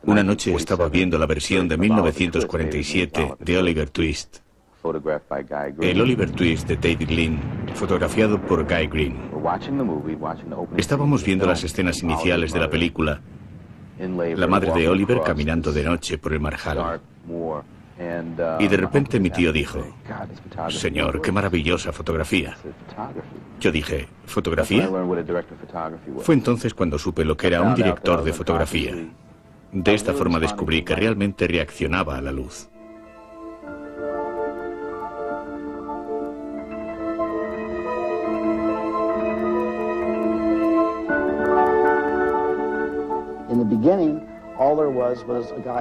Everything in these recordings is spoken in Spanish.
Una noche estaba viendo la versión de 1947 de Oliver Twist. El Oliver Twist de David Lean, fotografiado por Guy Green. Estábamos viendo las escenas iniciales de la película. La madre de Oliver caminando de noche por el marjal. Y de repente mi tío dijo: Señor, qué maravillosa fotografía. Yo dije: ¿fotografía? Fue entonces cuando supe lo que era un director de fotografía. De esta forma descubrí que realmente reaccionaba a la luz.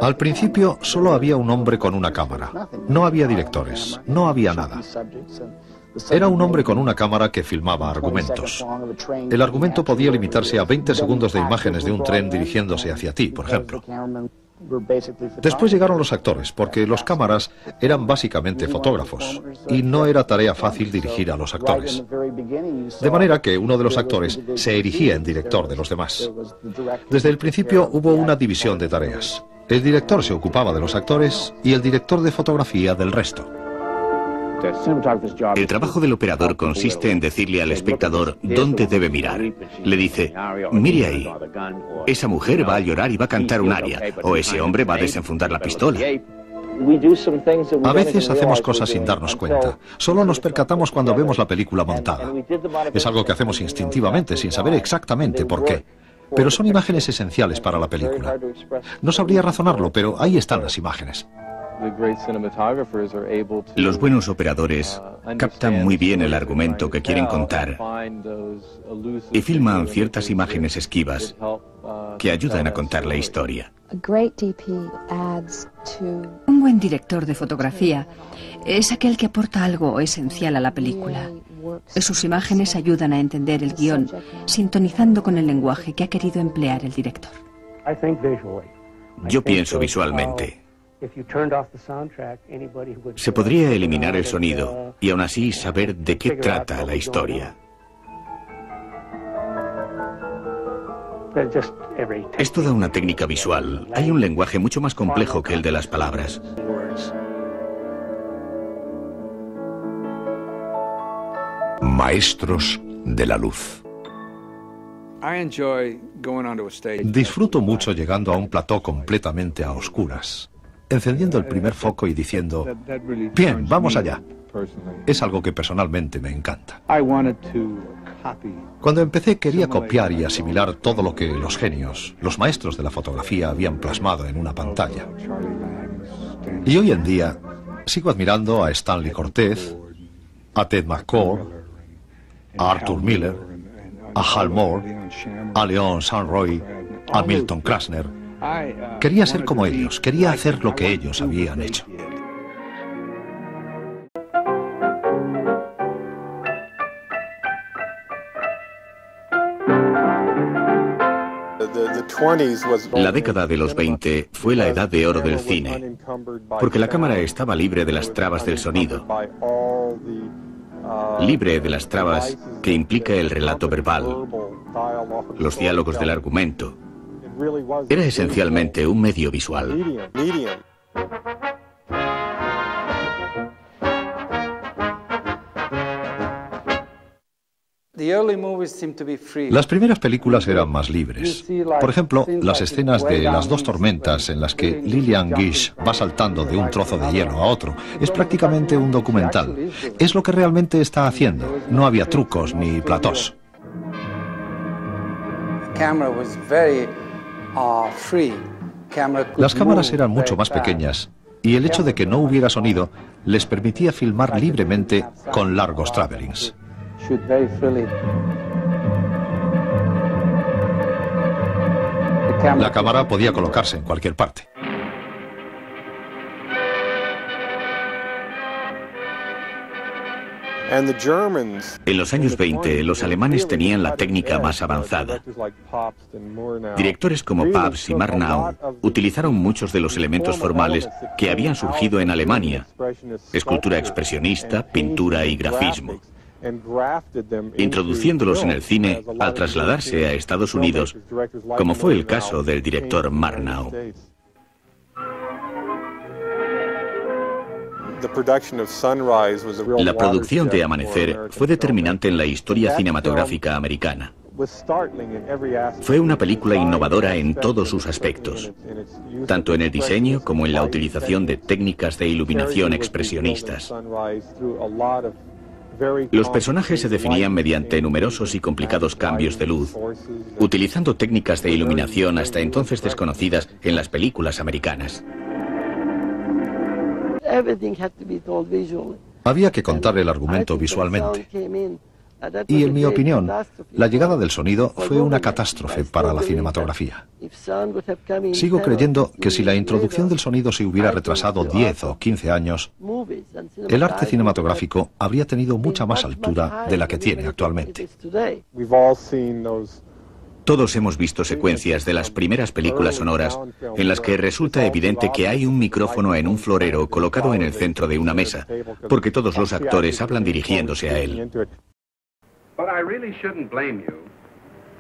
Al principio solo había un hombre con una cámara. No había directores, no había nada. Era un hombre con una cámara que filmaba argumentos. El argumento podía limitarse a 20 segundos de imágenes de un tren dirigiéndose hacia ti, por ejemplo. Después llegaron los actores, porque los cámaras eran básicamente fotógrafos, y no era tarea fácil dirigir a los actores. De manera que uno de los actores se erigía en director de los demás. Desde el principio hubo una división de tareas. El director se ocupaba de los actores y el director de fotografía del resto. El trabajo del operador consiste en decirle al espectador dónde debe mirar. Le dice: mire ahí, esa mujer va a llorar y va a cantar un aria, o ese hombre va a desenfundar la pistola. A veces hacemos cosas sin darnos cuenta. Solo nos percatamos cuando vemos la película montada. Es algo que hacemos instintivamente, sin saber exactamente por qué. Pero son imágenes esenciales para la película. No sabría razonarlo, pero ahí están las imágenes. Los buenos operadores captan muy bien el argumento que quieren contar y filman ciertas imágenes esquivas que ayudan a contar la historia. Un buen director de fotografía es aquel que aporta algo esencial a la película. Sus imágenes ayudan a entender el guión, sintonizando con el lenguaje que ha querido emplear el director. Yo pienso visualmente. Se podría eliminar el sonido y aún así saber de qué trata la historia. Es toda una técnica visual. Hay un lenguaje mucho más complejo que el de las palabras. Maestros de la luz. Disfruto mucho llegando a un plató completamente a oscuras, encendiendo el primer foco y diciendo: bien, vamos allá. Es algo que personalmente me encanta. Cuando empecé quería copiar y asimilar todo lo que los genios, los maestros de la fotografía habían plasmado en una pantalla. Y hoy en día sigo admirando a Stanley Cortez, a Ted McCall, a Arthur Miller, a Hal Moore, a Leon Sanroy, a Milton Krasner. Quería ser como ellos, quería hacer lo que ellos habían hecho. La década de los 20 fue la edad de oro del cine, porque la cámara estaba libre de las trabas del sonido, libre de las trabas que implica el relato verbal, los diálogos del argumento. Era esencialmente un medio visual. Las primeras películas eran más libres. Por ejemplo, las escenas de Las dos tormentas en las que Lillian Gish va saltando de un trozo de hielo a otro. Es prácticamente un documental. Es lo que realmente está haciendo. No había trucos ni platós. Las cámaras eran mucho más pequeñas y el hecho de que no hubiera sonido les permitía filmar libremente con largos travelings. La cámara podía colocarse en cualquier parte. En los años 20, los alemanes tenían la técnica más avanzada. Directores como Pabst y Murnau utilizaron muchos de los elementos formales que habían surgido en Alemania: escultura expresionista, pintura y grafismo. introduciéndolos en el cine al trasladarse a Estados Unidos, como fue el caso del director Murnau. La producción de Amanecer fue determinante en la historia cinematográfica americana. Fue una película innovadora en todos sus aspectos, tanto en el diseño como en la utilización de técnicas de iluminación expresionistas. Los personajes se definían mediante numerosos y complicados cambios de luz, utilizando técnicas de iluminación hasta entonces desconocidas en las películas americanas. Había que contar el argumento visualmente. Y en mi opinión, la llegada del sonido fue una catástrofe para la cinematografía. Sigo creyendo que si la introducción del sonido se hubiera retrasado 10 o 15 años, el arte cinematográfico habría tenido mucha más altura de la que tiene actualmente. Todos hemos visto secuencias de las primeras películas sonoras en las que resulta evidente que hay un micrófono en un florero colocado en el centro de una mesa, porque todos los actores hablan dirigiéndose a él. But I really shouldn't blame you.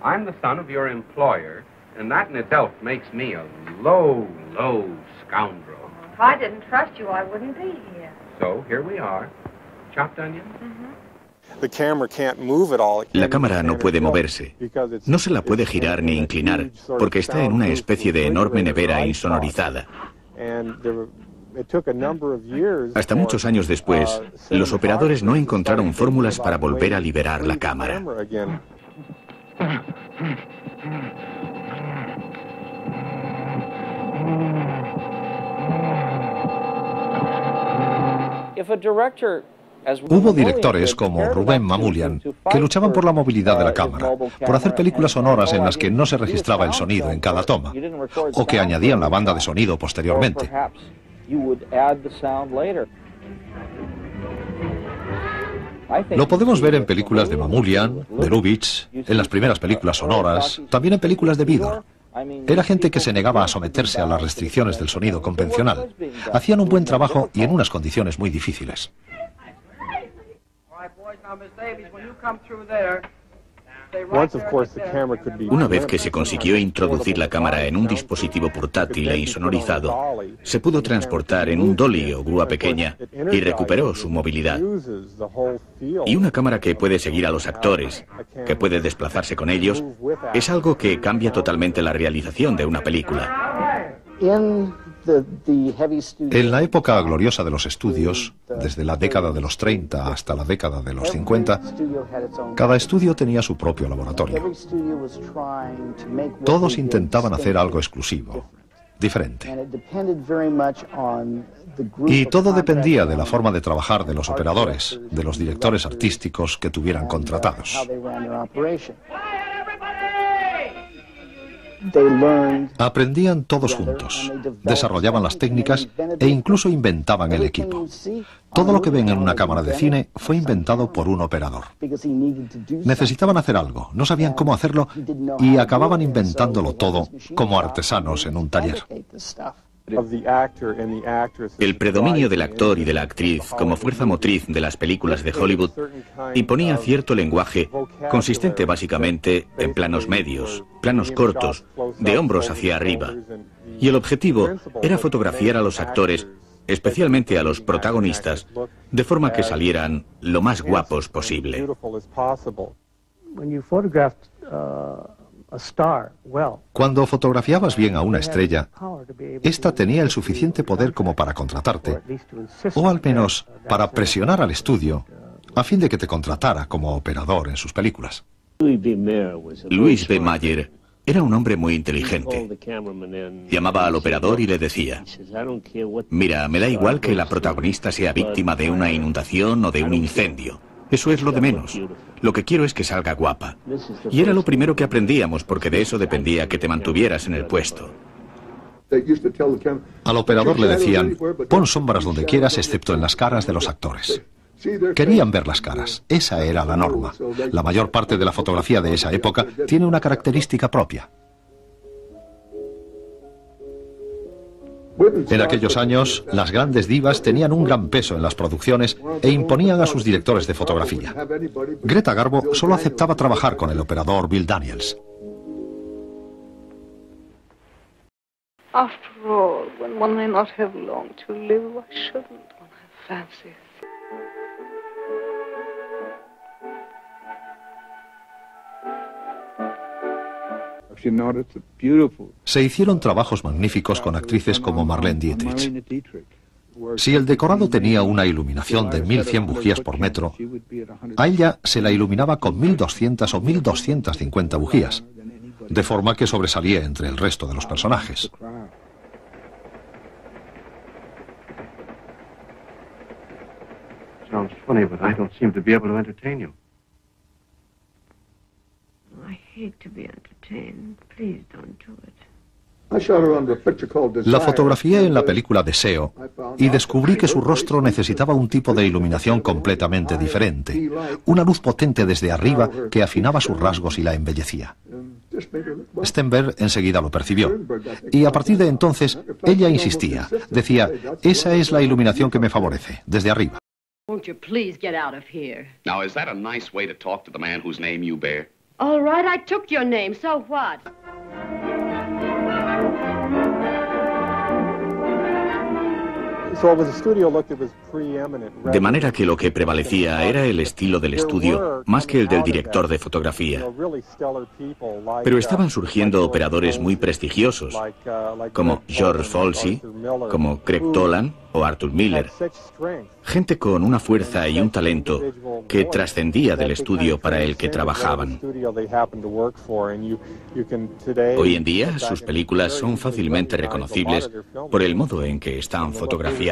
I'm the son of your employer, and that in itself makes me a low, low scoundrel. If I didn't trust you, I wouldn't be here. So here we are. Chopped onion? La cámara no puede moverse. No se la puede girar ni inclinar, porque está en una especie de enorme nevera insonorizada. Hasta muchos años después, los operadores no encontraron fórmulas para volver a liberar la cámara. Hubo directores como Rubén Mamoulian que luchaban por la movilidad de la cámara, por hacer películas sonoras en las que no se registraba el sonido en cada toma, o que añadían la banda de sonido posteriormente. Lo podemos ver en películas de Mamoulian, de Lubitsch, en las primeras películas sonoras, también en películas de Vidor. Era gente que se negaba a someterse a las restricciones del sonido convencional. Hacían un buen trabajo y en unas condiciones muy difíciles. Una vez que se consiguió introducir la cámara en un dispositivo portátil e insonorizado, se pudo transportar en un dolly o grúa pequeña y recuperó su movilidad. Y una cámara que puede seguir a los actores, que puede desplazarse con ellos, es algo que cambia totalmente la realización de una película. En la época gloriosa de los estudios, desde la década de los 30 hasta la década de los 50, cada estudio tenía su propio laboratorio. Todos intentaban hacer algo exclusivo, diferente. Y todo dependía de la forma de trabajar de los operadores, de los directores artísticos que tuvieran contratados. Aprendían todos juntos, desarrollaban las técnicas e incluso inventaban el equipo. Todo lo que ven en una cámara de cine fue inventado por un operador. Necesitaban hacer algo, no sabían cómo hacerlo y acababan inventándolo todo como artesanos en un taller. El predominio del actor y de la actriz como fuerza motriz de las películas de Hollywood imponía cierto lenguaje consistente básicamente en planos medios, planos cortos, de hombros hacia arriba. Y el objetivo era fotografiar a los actores, especialmente a los protagonistas, de forma que salieran lo más guapos posible. Cuando fotografiabas bien a una estrella, ésta tenía el suficiente poder como para contratarte, o al menos para presionar al estudio, a fin de que te contratara como operador en sus películas. Louis B. Mayer era un hombre muy inteligente. Llamaba al operador y le decía: mira, me da igual que la protagonista sea víctima de una inundación o de un incendio. Eso es lo de menos. Lo que quiero es que salga guapa. Y era lo primero que aprendíamos, porque de eso dependía que te mantuvieras en el puesto. Al operador le decían: pon sombras donde quieras excepto en las caras de los actores. Querían ver las caras. Esa era la norma. La mayor parte de la fotografía de esa época tiene una característica propia. En aquellos años, las grandes divas tenían un gran peso en las producciones e imponían a sus directores de fotografía. Greta Garbo solo aceptaba trabajar con el operador Bill Daniels. After all, when one may not have long to live, why shouldn't one have fancies? Se hicieron trabajos magníficos con actrices como Marlene Dietrich. Si el decorado tenía una iluminación de 1100 bujías por metro, a ella se la iluminaba con 1200 o 1250 bujías, de forma que sobresalía entre el resto de los personajes. Sounds funny, but I don't seem to be able to entertain you. I hate to be entertained. Please don't do it. La fotografié en la película Deseo y descubrí que su rostro necesitaba un tipo de iluminación completamente diferente, una luz potente desde arriba que afinaba sus rasgos y la embellecía. Stenberg enseguida lo percibió, y a partir de entonces ella insistía, decía, esa es la iluminación que me favorece, desde arriba. Won't you please get out of here? Now, is that a nice way to talk to the man whose name you bear? All right, I took your name, so what? De manera que lo que prevalecía era el estilo del estudio más que el del director de fotografía. Pero estaban surgiendo operadores muy prestigiosos, como George Folsey, como Craig Tolan o Arthur Miller. Gente con una fuerza y un talento que trascendía del estudio para el que trabajaban. Hoy en día, sus películas son fácilmente reconocibles por el modo en que están fotografiadas.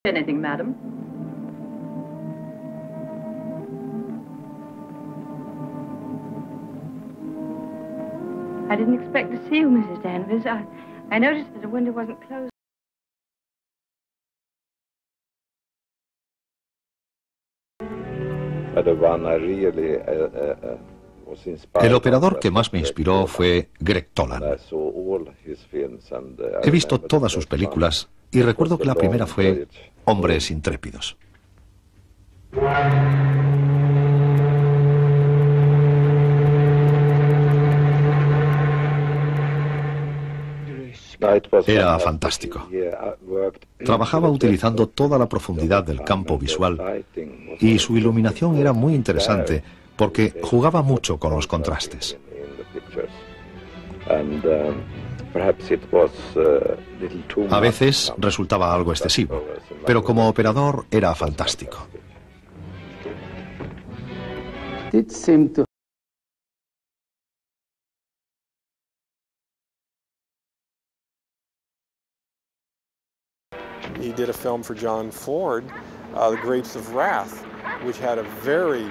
Anything, madam? I didn't expect to see you, Mrs. Danvers. I noticed that the window wasn't closed. El operador que más me inspiró fue Greg Tolan. He visto todas sus películas y recuerdo que la primera fue Hombres Intrépidos. Era fantástico. Trabajaba utilizando toda la profundidad del campo visual y su iluminación era muy interesante porque jugaba mucho con los contrastes. A veces resultaba algo excesivo, pero como operador era fantástico. He did a film for John Ford, The Grapes of Wrath, which had a very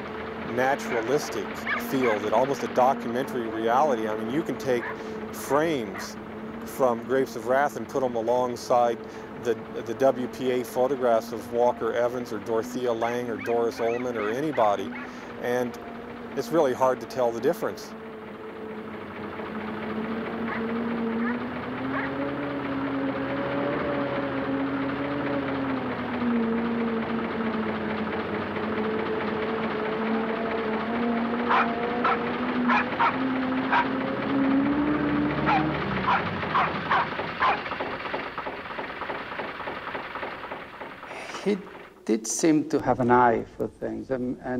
naturalistic feel, that almost a documentary reality. I mean, you can take frames from Grapes of Wrath and put them alongside the WPA photographs of Walker Evans or Dorothea Lange or Doris Ullman or anybody, and it's really hard to tell the difference.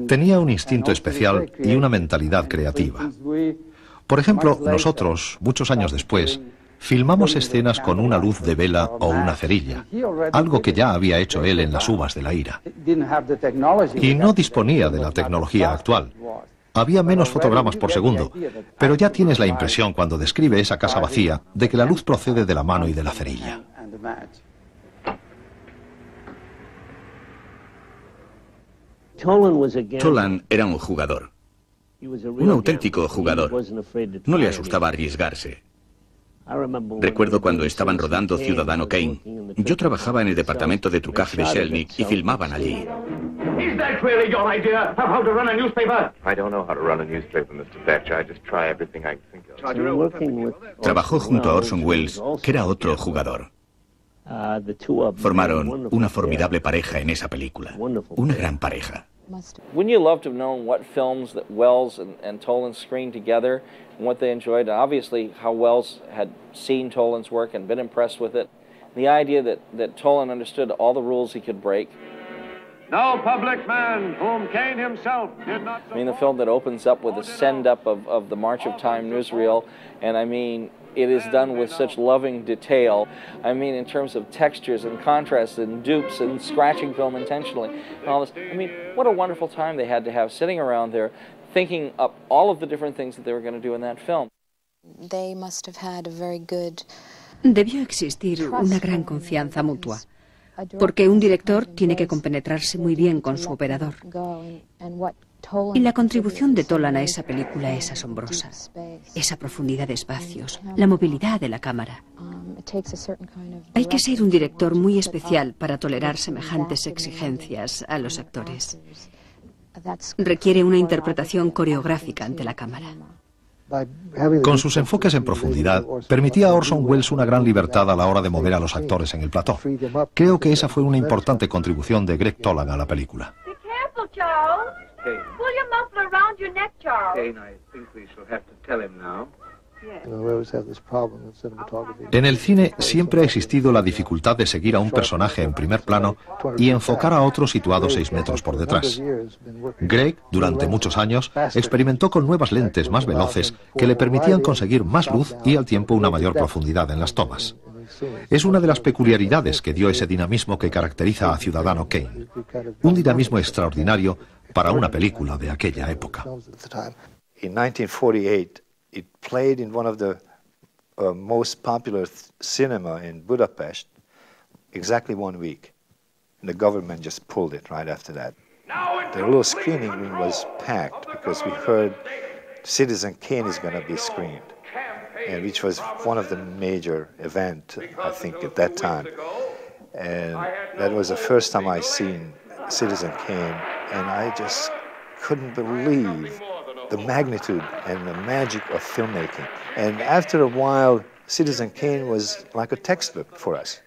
Tenía un instinto especial y una mentalidad creativa. Por ejemplo, nosotros, muchos años después, filmamos escenas con una luz de vela o una cerilla, algo que ya había hecho él en Las uvas de la ira. Y no disponía de la tecnología actual. Había menos fotogramas por segundo, pero ya tienes la impresión cuando describe esa casa vacía de que la luz procede de la mano y de la cerilla. Tolan era un jugador, un auténtico jugador. No le asustaba arriesgarse. Recuerdo cuando estaban rodando Ciudadano Kane. Yo trabajaba en el departamento de trucaje de Shelnick y filmaban allí. Is that really your idea of how to run a newspaper? I don't know how to run a newspaper, Mr. Thatcher. I just try everything I can think of. Trabajó junto a Orson Welles, que era otro jugador. Formaron una formidable pareja en esa película, una gran pareja. Wouldn't you love to have known what films that Welles and Toland screened together and what they enjoyed? And obviously how Welles had seen Toland's work and been impressed with it. The idea that Toland understood all the rules he could break. No public man whom Kane himself did not support. I mean, the film that opens up with a send-up of the March of Time newsreel, and I mean, it is done with such loving detail. I mean, in terms of textures and contrasts and dupes and scratching film intentionally and all this. I mean, what a wonderful time they had to have sitting around there thinking up all of the different things that they were going to do in that film. They must have had a very good... Debió existir una gran confianza mutua, porque un director tiene que compenetrarse muy bien con su operador. Y la contribución de Toland a esa película es asombrosa. Esa profundidad de espacios, la movilidad de la cámara. Hay que ser un director muy especial para tolerar semejantes exigencias a los actores. Requiere una interpretación coreográfica ante la cámara. Con sus enfoques en profundidad, permitía a Orson Welles una gran libertad a la hora de mover a los actores en el plató. Creo que esa fue una importante contribución de Greg Toland a la película. Pull your muffler around your neck, Charles. Kane, I think we shall have to tell him now. En el cine siempre ha existido la dificultad de seguir a un personaje en primer plano y enfocar a otro situado 6 metros por detrás. Greg, durante muchos años, experimentó con nuevas lentes más veloces que le permitían conseguir más luz y al tiempo una mayor profundidad en las tomas. Es una de las peculiaridades que dio ese dinamismo que caracteriza a Ciudadano Kane. Un dinamismo extraordinario para una película de aquella época. In 1948, it played in one of the most popular cinema in Budapest exactly 1 week. And the government just pulled it right after that. The little screening room was packed because we heard Citizen Kane is going to be screened, and which was one of the major events, I think, at that time. And that was the first time I seen Citizen Kane, and I just couldn't believe the magnitude and the magic of filmmaking. And after a while, Citizen Kane was like a textbook for us.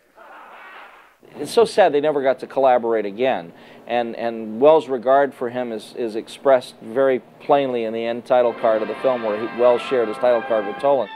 It's so sad they never got to collaborate again, and Welles' regard for him is expressed very plainly in the end title card of the film, where Welles shared his title card with Toland.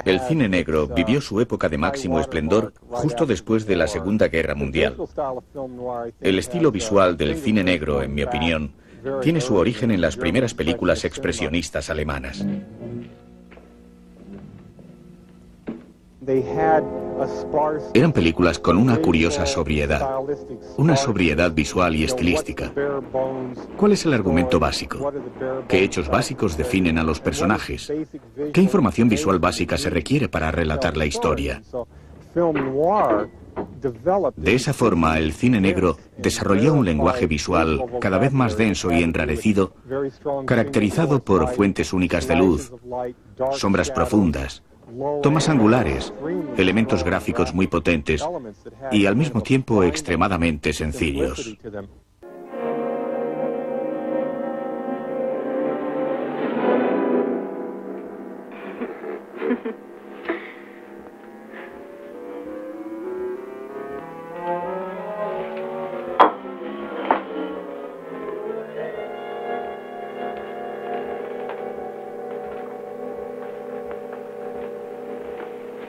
El cine negro vivió su época de máximo esplendor justo después de la Segunda Guerra Mundial. El estilo visual del cine negro, en mi opinión, tiene su origen en las primeras películas expresionistas alemanas. Eran películas con una curiosa sobriedad, una sobriedad visual y estilística. ¿Cuál es el argumento básico? ¿Qué hechos básicos definen a los personajes? ¿Qué información visual básica se requiere para relatar la historia? De esa forma, el cine negro desarrolló un lenguaje visual cada vez más denso y enrarecido, caracterizado por fuentes únicas de luz, sombras profundas, tomas angulares, elementos gráficos muy potentes y al mismo tiempo extremadamente sencillos.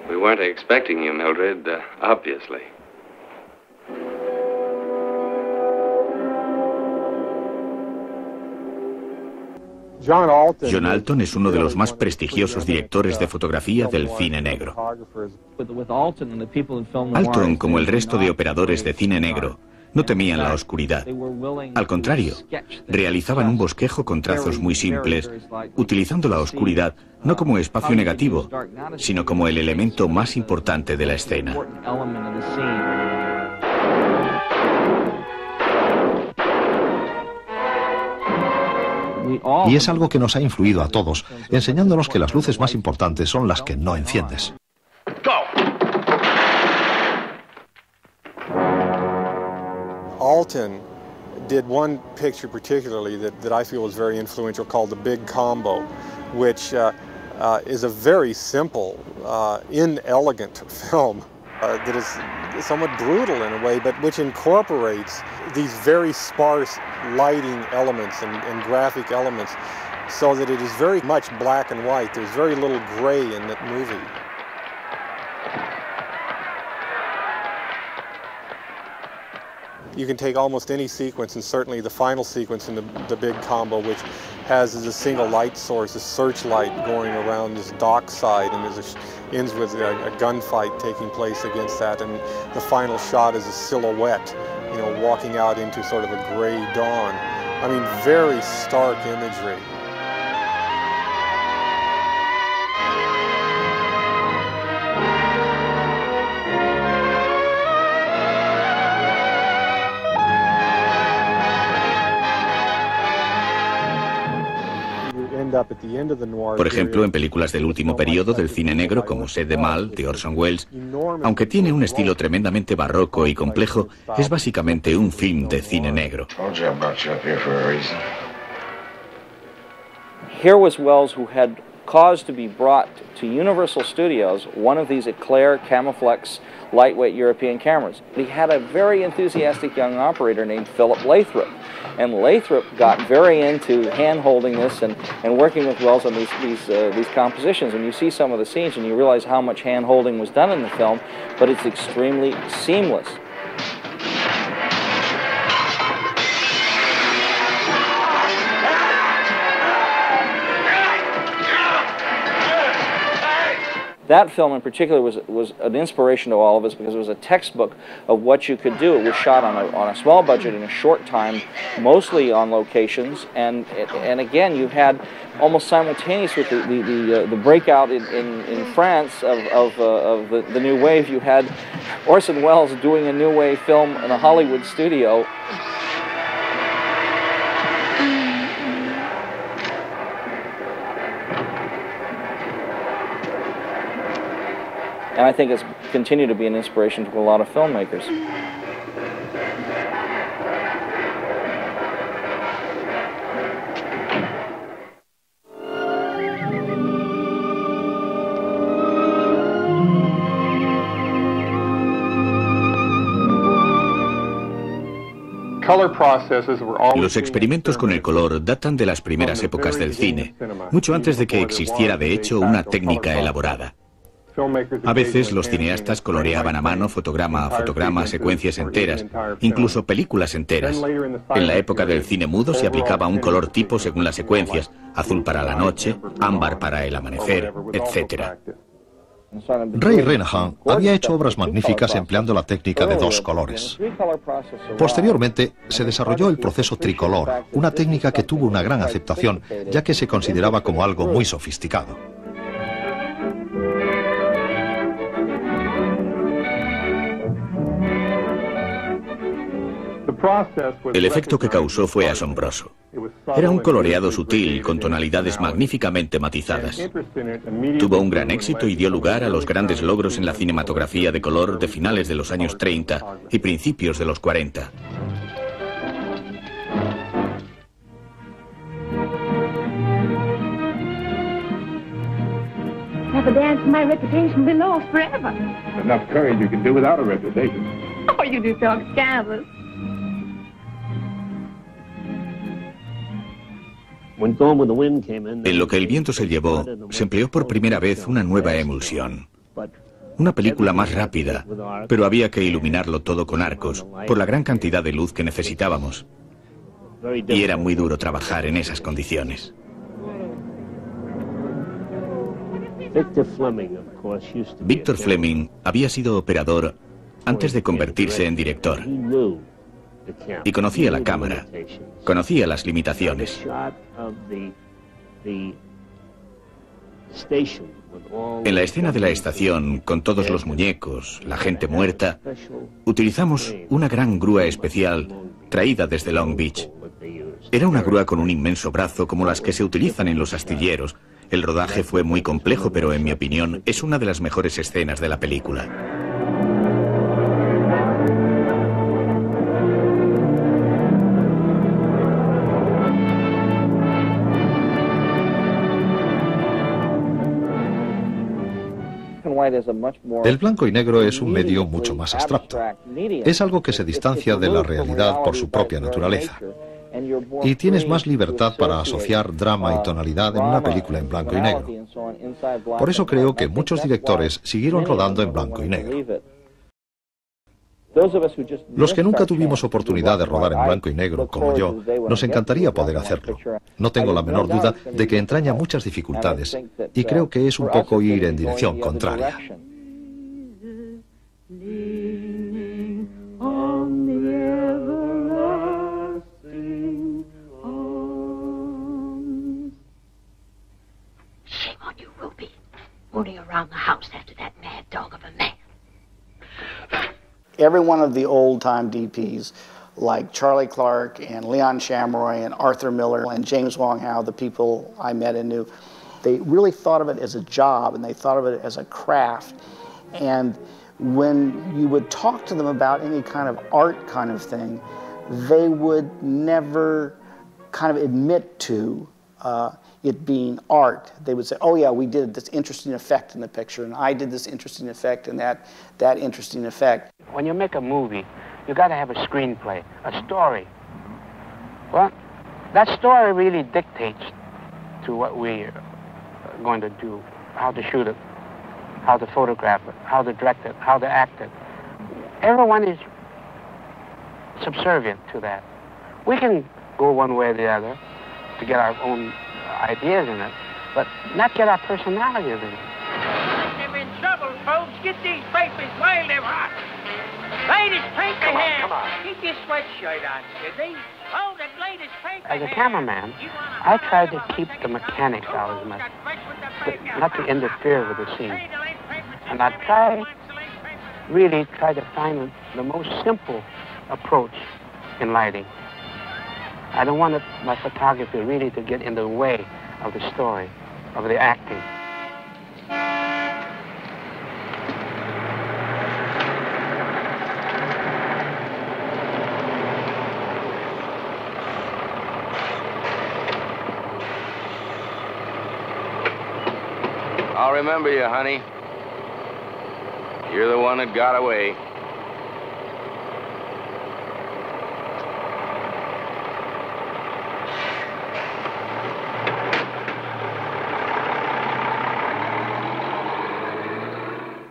We weren't expecting you, Mildred, obviously. John Alton es uno de los más prestigiosos directores de fotografía del cine negro. Alton, como el resto de operadores de cine negro, no temían la oscuridad. Al contrario, realizaban un bosquejo con trazos muy simples, utilizando la oscuridad no como espacio negativo, sino como el elemento más importante de la escena. Y es algo que nos ha influido a todos, enseñándonos que las luces más importantes son las que no enciendes. Alton did one picture particularly that I feel was very influential called The Big Combo, which is a very simple, inelegant film that is somewhat brutal in a way, but which incorporates these very sparse lighting elements and graphic elements so that it is very much black and white. There's very little gray in that movie. You can take almost any sequence, and certainly the final sequence in the Big Combo, which has as a single light source a searchlight going around this dock side, and ends with a gunfight taking place against that, and the final shot is a silhouette, you know, walking out into sort of a gray dawn. I mean, very stark imagery. Por ejemplo, en películas del último periodo del cine negro como Sed de Mal, de Orson Welles, aunque tiene un estilo tremendamente barroco y complejo, es básicamente un film de cine negro. Here was Welles, who had caused to be brought to Universal Studios one of these Eclair Camaflex lightweight European cameras. He had a very enthusiastic young operator named Philip Lathrop, and Lathrop got very into hand-holding this and working with Welles on these compositions. And you see some of the scenes and you realize how much hand-holding was done in the film, but it's extremely seamless. That film in particular was an inspiration to all of us because it was a textbook of what you could do. It was shot on a small budget in a short time, mostly on locations, and again you had almost simultaneous with the breakout in France of the New Wave. You had Orson Welles doing a New Wave film in a Hollywood studio. And I think it's continued to be an inspiration to a lot of filmmakers. Los experimentos con el color datan de las primeras épocas del cine, mucho antes de que existiera de hecho una técnica elaborada. A veces los cineastas coloreaban a mano fotograma a fotograma secuencias enteras, incluso películas enteras. En la época del cine mudo se aplicaba un color tipo según las secuencias, azul para la noche, ámbar para el amanecer, etc. Ray Renahan había hecho obras magníficas empleando la técnica de dos colores. Posteriormente se desarrolló el proceso tricolor, una técnica que tuvo una gran aceptación, ya que se consideraba como algo muy sofisticado. El efecto que causó fue asombroso. Era un coloreado sutil con tonalidades magníficamente matizadas. Tuvo un gran éxito y dio lugar a los grandes logros en la cinematografía de color de finales de los años 30 y principios de los 40. Never dance, my reputation be lost forever. Enough courage you can do without a reputation. Oh, you do talk scandalous. En Lo que el viento se llevó, se empleó por primera vez una nueva emulsión. Una película más rápida, pero había que iluminarlo todo con arcos, por la gran cantidad de luz que necesitábamos. Y era muy duro trabajar en esas condiciones. Victor Fleming había sido operador antes de convertirse en director. Y conocía la cámara, conocía las limitaciones. En la escena de la estación, con todos los muñecos, la gente muerta, utilizamos una gran grúa especial traída desde Long Beach. Era una grúa con un inmenso brazo como las que se utilizan en los astilleros. El rodaje fue muy complejo, pero en mi opinión es una de las mejores escenas de la película. El blanco y negro es un medio mucho más abstracto. Es algo que se distancia de la realidad por su propia naturaleza. Y tienes más libertad para asociar drama y tonalidad en una película en blanco y negro. Por eso creo que muchos directores siguieron rodando en blanco y negro. Los que nunca tuvimos oportunidad de rodar en blanco y negro, como yo, nos encantaría poder hacerlo. No tengo la menor duda de que entraña muchas dificultades y creo que es un poco ir en dirección contraria. Shame on you, Ruby. Running around the house after that mad dog of a man. Every one of the old-time DPs, like Charlie Clark and Leon Shamroy and Arthur Miller and James Wong Howe, the people I met and knew, they really thought of it as a job and they thought of it as a craft. And when you would talk to them about any kind of art kind of thing, they would never kind of admit to it being art. They would say, oh yeah, we did this interesting effect in the picture, and I did this interesting effect and that interesting effect. When you make a movie, you got to have a screenplay, a story. Well, that story really dictates to what we're going to do, how to shoot it, how to photograph it, how to direct it, how to act it. Everyone is subservient to that. We can go one way or the other to get our own ideas in it, but not get our personalities in it. I'm in trouble, folks. Get these papers while they're hot. Latest paper here. Come on. Keep your sweatshirt on, Sidney. Oh, the latest paper. As a cameraman, I try to keep the mechanics out as much, not to interfere with the scene. And I really try to find the most simple approach in lighting. I don't want my photography really to get in the way of the story, of the acting. I'll remember you, honey. You're the one that got away.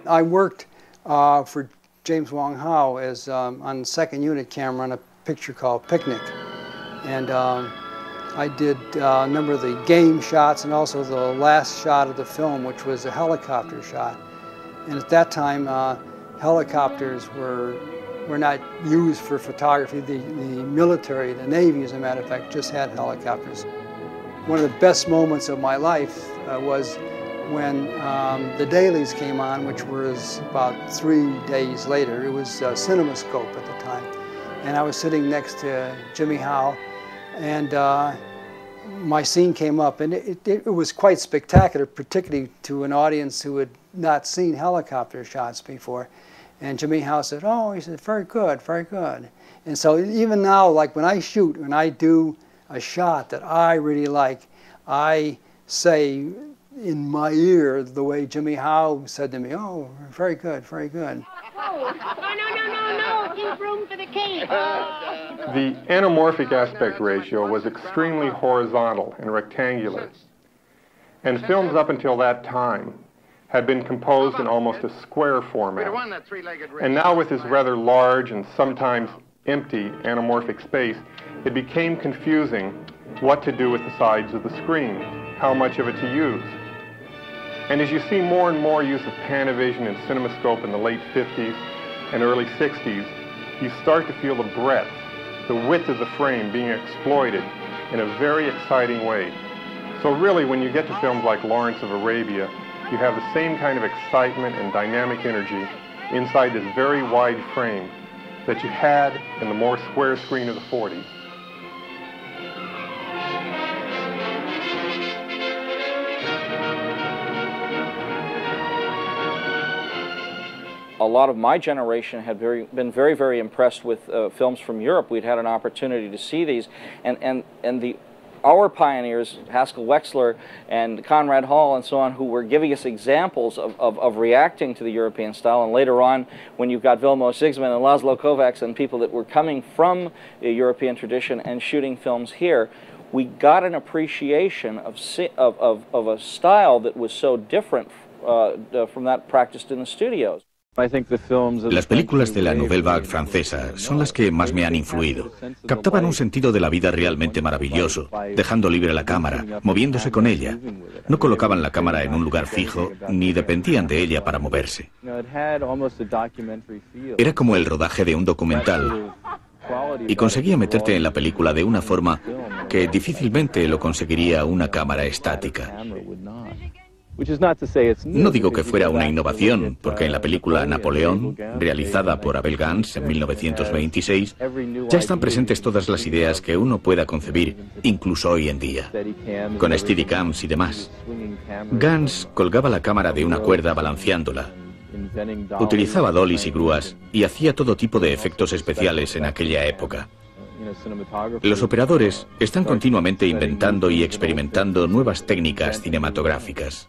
I worked for James Wong Howe as on second unit camera on a picture called Picnic. And I did a number of the game shots and also the last shot of the film, which was a helicopter shot. And at that time, helicopters were not used for photography. The military, the Navy, as a matter of fact, just had helicopters. One of the best moments of my life was when the dailies came on, which was about 3 days later. It was CinemaScope at the time. And I was sitting next to Jimmy Howe, and my scene came up, and it was quite spectacular, particularly to an audience who had not seen helicopter shots before. And Jimmy Howe said, oh, he said, very good, very good. And so even now, like when I shoot, when I do a shot that I really like, I say in my ear the way Jimmy Howe said to me, oh, very good, very good. Oh, no, keep room for the cake. The anamorphic aspect ratio was extremely horizontal and rectangular. And films up until that time had been composed in almost a square format. And now with this rather large and sometimes empty anamorphic space, it became confusing what to do with the sides of the screen, how much of it to use. And as you see more and more use of Panavision and CinemaScope in the late 50s and early 60s, you start to feel the breadth, the width of the frame being exploited in a very exciting way. So really, when you get to films like Lawrence of Arabia, you have the same kind of excitement and dynamic energy inside this very wide frame that you had in the more square screen of the 40s. a lot of my generation had been very, very impressed with films from Europe. We'd had an opportunity to see these, and our pioneers, Haskell Wexler and Conrad Hall and so on, who were giving us examples of reacting to the European style. And later on, when you've got Vilmos Zsigmond and Laszlo Kovacs and people that were coming from a European tradition and shooting films here, we got an appreciation of a style that was so different from that practiced in the studios. Las películas de la Nouvelle Vague francesa son las que más me han influido. Captaban un sentido de la vida realmente maravilloso, dejando libre la cámara, moviéndose con ella. No colocaban la cámara en un lugar fijo, ni dependían de ella para moverse. Era como el rodaje de un documental, y conseguía meterte en la película de una forma que difícilmente lo conseguiría una cámara estática. No digo que fuera una innovación, porque en la película Napoleón, realizada por Abel Gance en 1926, ya están presentes todas las ideas que uno pueda concebir, incluso hoy en día, con Steadicams y demás. Gance colgaba la cámara de una cuerda balanceándola, utilizaba dollies y grúas y hacía todo tipo de efectos especiales en aquella época. Los operadores están continuamente inventando y experimentando nuevas técnicas cinematográficas.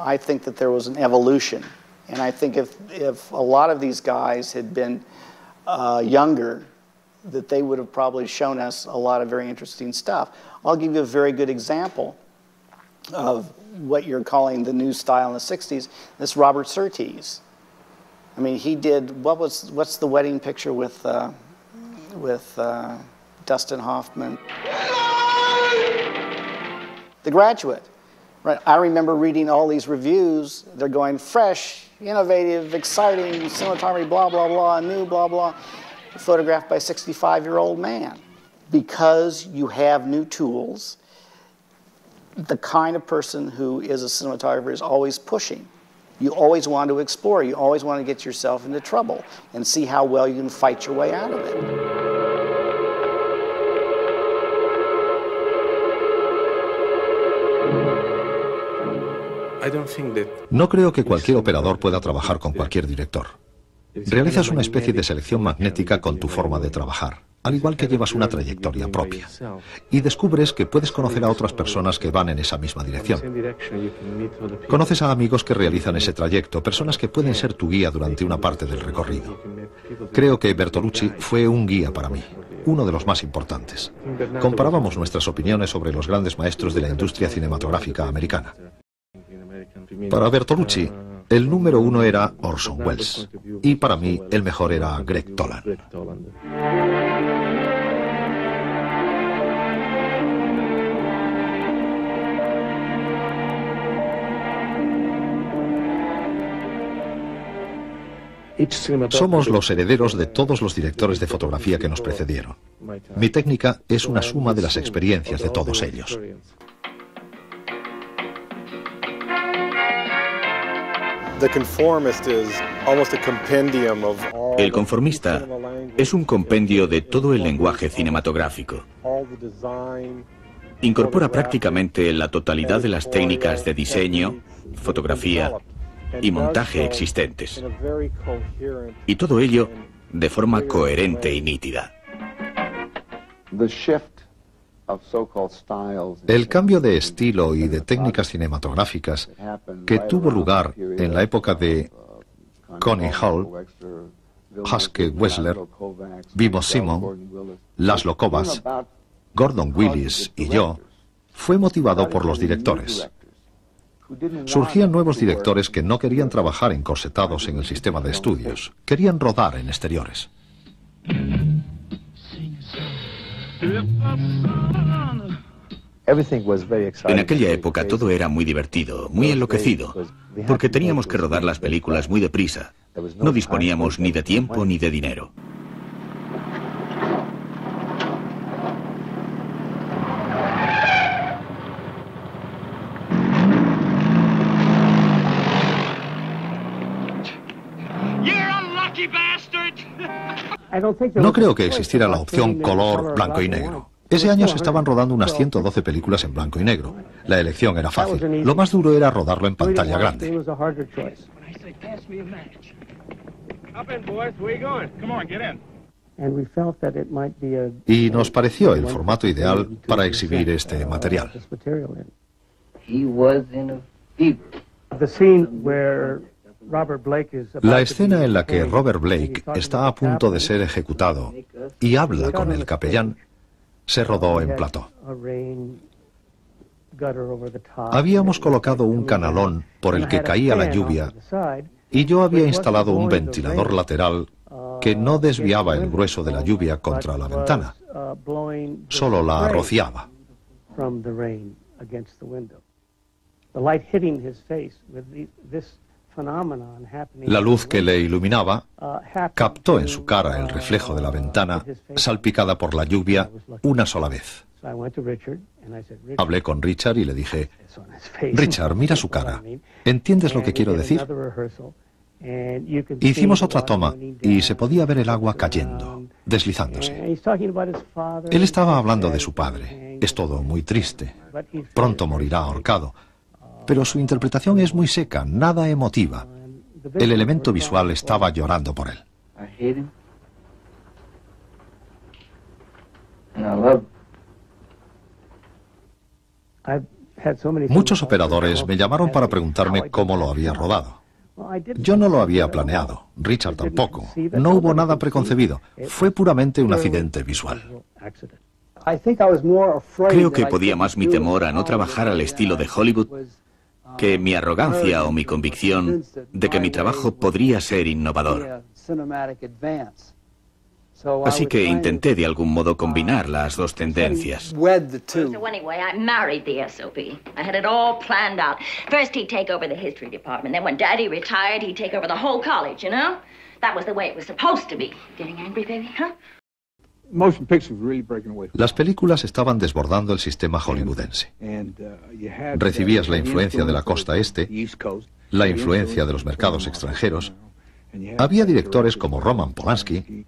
I think that there was an evolution, and I think if a lot of these guys had been younger, that they would have probably shown us a lot of very interesting stuff. I'll give you a very good example of what you're calling the new style in the 60s. This Robert Surtees. I mean, he did, what's the wedding picture with Dustin Hoffman? The Graduate. Right. I remember reading all these reviews. They're going fresh, innovative, exciting, cinematography, blah, blah, blah, new, blah, blah, photographed by a 65-year-old man. Because you have new tools, the kind of person who is a cinematographer is always pushing. You always want to explore. You always want to get yourself into trouble and see how well you can fight your way out of it. No creo que cualquier operador pueda trabajar con cualquier director. Realizas una especie de selección magnética con tu forma de trabajar, al igual que llevas una trayectoria propia. Y descubres que puedes conocer a otras personas que van en esa misma dirección. Conoces a amigos que realizan ese trayecto, personas que pueden ser tu guía durante una parte del recorrido. Creo que Bertolucci fue un guía para mí, uno de los más importantes. Comparábamos nuestras opiniones sobre los grandes maestros de la industria cinematográfica americana. Para Bertolucci, el número uno era Orson Welles, y para mí el mejor era Greg Toland. Somos los herederos de todos los directores de fotografía que nos precedieron. Mi técnica es una suma de las experiencias de todos ellos. El conformista es un compendio de todo el lenguaje cinematográfico. Incorpora prácticamente la totalidad de las técnicas de diseño, fotografía y montaje existentes. Y todo ello de forma coherente y nítida. El cambio de estilo y de técnicas cinematográficas que tuvo lugar en la época de Connie Hall, Haskell Wexler, Vilmos Zsigmond, Laszlo Kovacs, Gordon Willis y yo, fue motivado por los directores. Surgían nuevos directores que no querían trabajar encorsetados en el sistema de estudios, querían rodar en exteriores. En aquella época todo era muy divertido, muy enloquecido, porque teníamos que rodar las películas muy deprisa. No disponíamos ni de tiempo ni de dinero. No creo que existiera la opción color blanco y negro. Ese año se estaban rodando unas 112 películas en blanco y negro. La elección era fácil. Lo más duro era rodarlo en pantalla grande. say, pass me a match. Up in, boys. Where you going? Come on, get in. Y nos pareció el formato ideal para exhibir este material. La escena en la que Robert Blake está a punto de ser ejecutado y habla con el capellán se rodó en plató. Habíamos colocado un canalón por el que caía la lluvia y yo había instalado un ventilador lateral que no desviaba el grueso de la lluvia contra la ventana, solo la rociaba. La luz que le iluminaba captó en su cara el reflejo de la ventana, salpicada por la lluvia, una sola vez. Hablé con Richard y le dije, Richard, mira su cara. ¿Entiendes lo que quiero decir? Hicimos otra toma y se podía ver el agua cayendo, deslizándose. Él estaba hablando de su padre. Es todo muy triste. Pronto morirá ahorcado. Pero su interpretación es muy seca, nada emotiva. El elemento visual estaba llorando por él. Muchos operadores me llamaron para preguntarme cómo lo había rodado. Yo no lo había planeado, Richard tampoco. No hubo nada preconcebido. Fue puramente un accidente visual. Creo que podía más mi temor a no trabajar al estilo de Hollywood que mi arrogancia o mi convicción de que mi trabajo podría ser innovador. Así que intenté de algún modo combinar las dos tendencias. So anyway, I married the SOB. I had it all planned out. First he'd take over the history department. Then when Daddy retired, he'd take over the whole college, you know? That was the way it was supposed to be. Getting angry, baby, huh? Las películas estaban desbordando el sistema hollywoodense. Recibías la influencia de la costa este, la influencia de los mercados extranjeros. Había directores como Roman Polanski,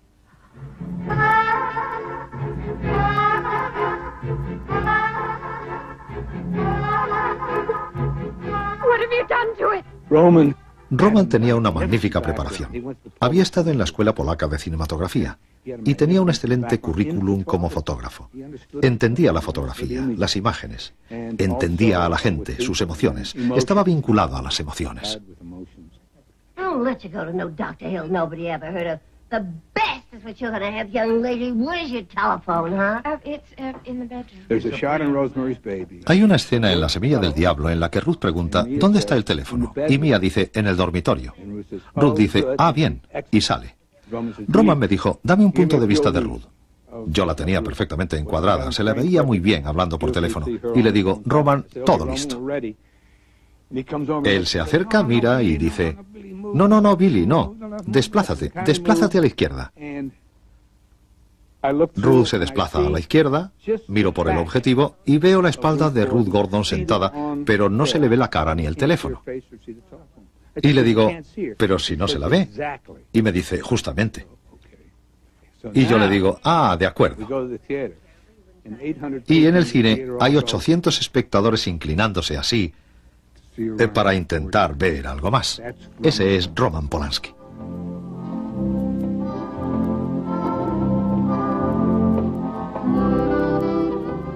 Roman tenía una magnífica preparación. Había estado en la Escuela Polaca de Cinematografía y tenía un excelente currículum como fotógrafo. Entendía la fotografía, las imágenes, entendía a la gente, sus emociones. Estaba vinculado a las emociones. I'll let you go to no Dr. Hill nobody ever heard of. The best is what you're gonna have, young lady. Where's your telephone, huh? It's in the bedroom. There's a shot in Rosemary's Baby. Hay una escena en La Semilla del Diablo en la que Ruth pregunta, ¿dónde está el teléfono? Y Mia dice, en el dormitorio. Ruth dice, ah, bien, y sale. Roman me dijo, dame un punto de vista de Ruth. Yo la tenía perfectamente encuadrada, se la veía muy bien hablando por teléfono. Y le digo, Roman, todo listo. Él se acerca, mira y dice, no, Billy, no, desplázate a la izquierda. Ruth se desplaza a la izquierda, miro por el objetivo y veo la espalda de Ruth Gordon sentada, pero no se le ve la cara ni el teléfono. Y le digo, pero si no se la ve. Y me dice, justamente. Y yo le digo, ah, de acuerdo. Y en el cine hay 800 espectadores inclinándose así, para intentar ver algo más. Ese es Roman Polanski.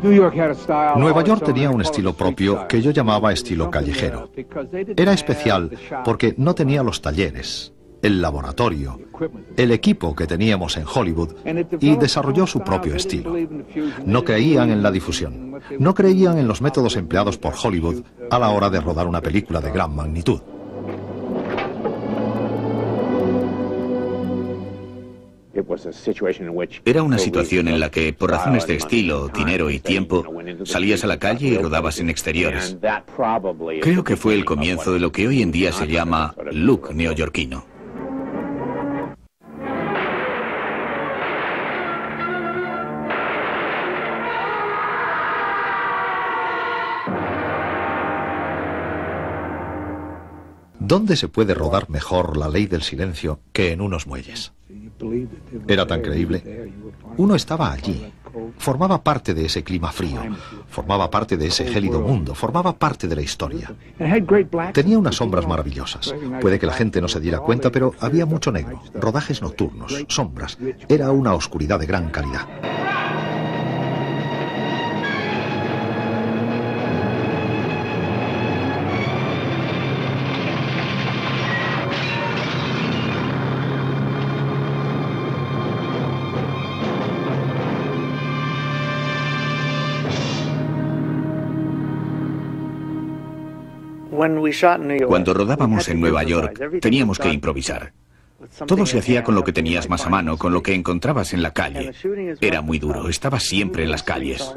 Nueva York tenía un estilo propio que yo llamaba estilo callejero. Era especial porque no tenía los talleres, el laboratorio, el equipo que teníamos en Hollywood, y desarrolló su propio estilo. No creían en la difusión, no creían en los métodos empleados por Hollywood a la hora de rodar una película de gran magnitud. Era una situación en la que, por razones de estilo, dinero y tiempo, salías a la calle y rodabas en exteriores. Creo que fue el comienzo de lo que hoy en día se llama look neoyorquino. ¿Dónde se puede rodar mejor La Ley del Silencio que en unos muelles? Era tan creíble. Uno estaba allí, Formaba parte de ese clima frío, formaba parte de ese gélido mundo, formaba parte de la historia. Tenía unas sombras maravillosas. Puede que la gente no se diera cuenta, pero había mucho negro, rodajes nocturnos, sombras. Era una oscuridad de gran calidad. Cuando rodábamos en Nueva York, teníamos que improvisar. Todo se hacía con lo que tenías más a mano, con lo que encontrabas en la calle. Era muy duro, estaba siempre en las calles.